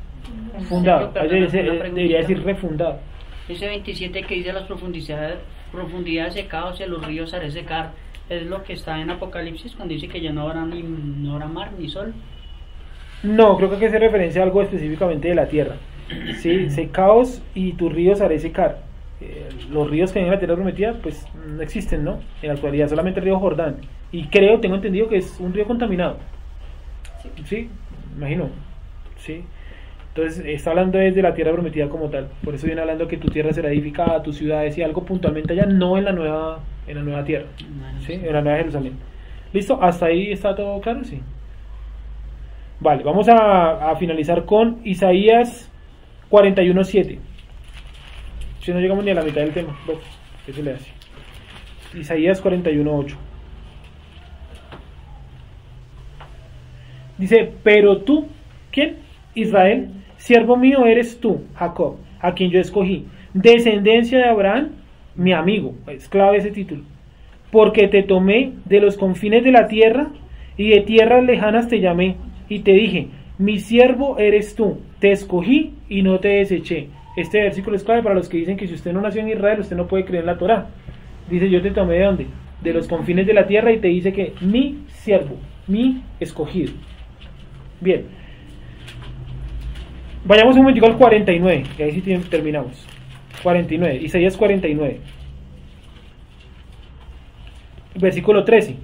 fundado. Debería decir refundado. Ese 27 que dice las profundidades secados y a los ríos haré secar, es lo que está en Apocalipsis cuando dice que ya no habrá mar ni sol. No, creo que hace referencia a algo específicamente de la tierra. Sí, secaos y tus ríos haré secar. Los ríos que hay en la tierra prometida pues no existen, ¿no? En la actualidad solamente el río Jordán. Y tengo entendido que es un río contaminado. Sí, imagino. Sí. Entonces está hablando desde la tierra prometida como tal. Por eso viene hablando que tu tierra será edificada, tus ciudades y algo puntualmente allá, no en la nueva tierra, ¿sí? En la nueva Jerusalén. ¿Listo? ¿Hasta ahí está todo claro? Sí. Vale, vamos a finalizar con Isaías 41:7. Si no llegamos ni a la mitad del tema, ¿qué se le hace? Isaías 41:8. Dice, pero tú, ¿quién? Israel, siervo mío eres tú, Jacob, a quien yo escogí, descendencia de Abraham, mi amigo. Es clave ese título. Porque te tomé de los confines de la tierra y de tierras lejanas te llamé y te dije, mi siervo eres tú, te escogí y no te deseché. Este versículo es clave para los que dicen que si usted no nació en Israel, usted no puede creer en la Torá. Dice, yo te tomé ¿de dónde? De los confines de la tierra y te dice que mi siervo, mi escogido. Bien. Vayamos un momentico al 49, que ahí sí terminamos. 49, Isaías 49. Versículo 13.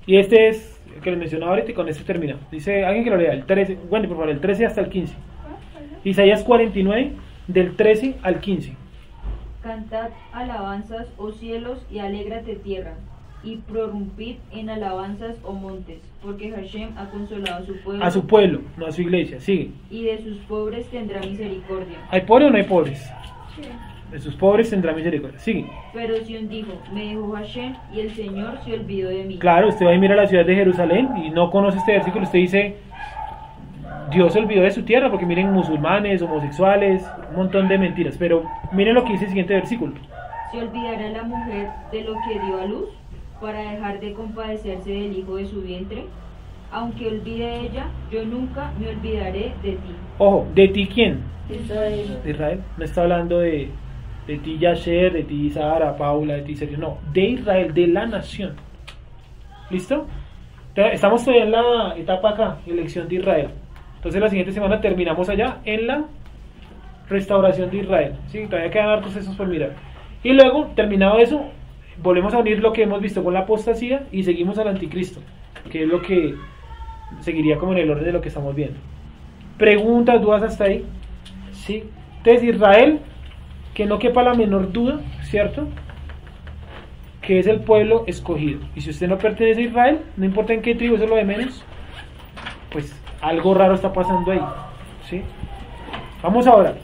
Y este es el que les mencionaba ahorita y con este termina. Dice, alguien que lo lea, el 13, bueno, por favor, el 13 hasta el 15. Isaías 49, del 13 al 15. Cantad alabanzas, oh cielos, y alégrate tierra, y prorrumpid en alabanzas, oh montes, porque Hashem ha consolado a su pueblo. A su pueblo, no a su iglesia, sigue. Y de sus pobres tendrá misericordia. ¿Hay pobres o no hay pobres? Sí. De sus pobres tendrá misericordia, sigue. Pero Sion dijo, me dejó Hashem, y el Señor se olvidó de mí. Claro, usted va y mira la ciudad de Jerusalén y no conoce este versículo, usted dice, Dios se olvidó de su tierra, porque miren musulmanes, homosexuales, un montón de mentiras. Pero miren lo que dice el siguiente versículo. ¿Se olvidará la mujer de lo que dio a luz para dejar de compadecerse del hijo de su vientre? Aunque olvide ella, yo nunca me olvidaré de ti. Ojo, ¿de ti quién? Israel. De Israel. No está hablando de ti Yasher, de ti Sara, Paula, de ti Sergio. No, de Israel, de la nación. ¿Listo? Estamos todavía en la etapa acá, elección de Israel. Entonces la siguiente semana terminamos allá en la restauración de Israel. ¿Sí? Todavía quedan hartos esos por mirar. Y luego, terminado eso, volvemos a unir lo que hemos visto con la apostasía y seguimos al anticristo, que es lo que seguiría como en el orden de lo que estamos viendo. ¿Preguntas, dudas hasta ahí? ¿Sí? Entonces Israel, que no quepa la menor duda, ¿cierto? que es el pueblo escogido. Y si usted no pertenece a Israel, no importa en qué tribu, eso es lo de menos, pues algo raro está pasando ahí, ¿sí? Vamos ahora.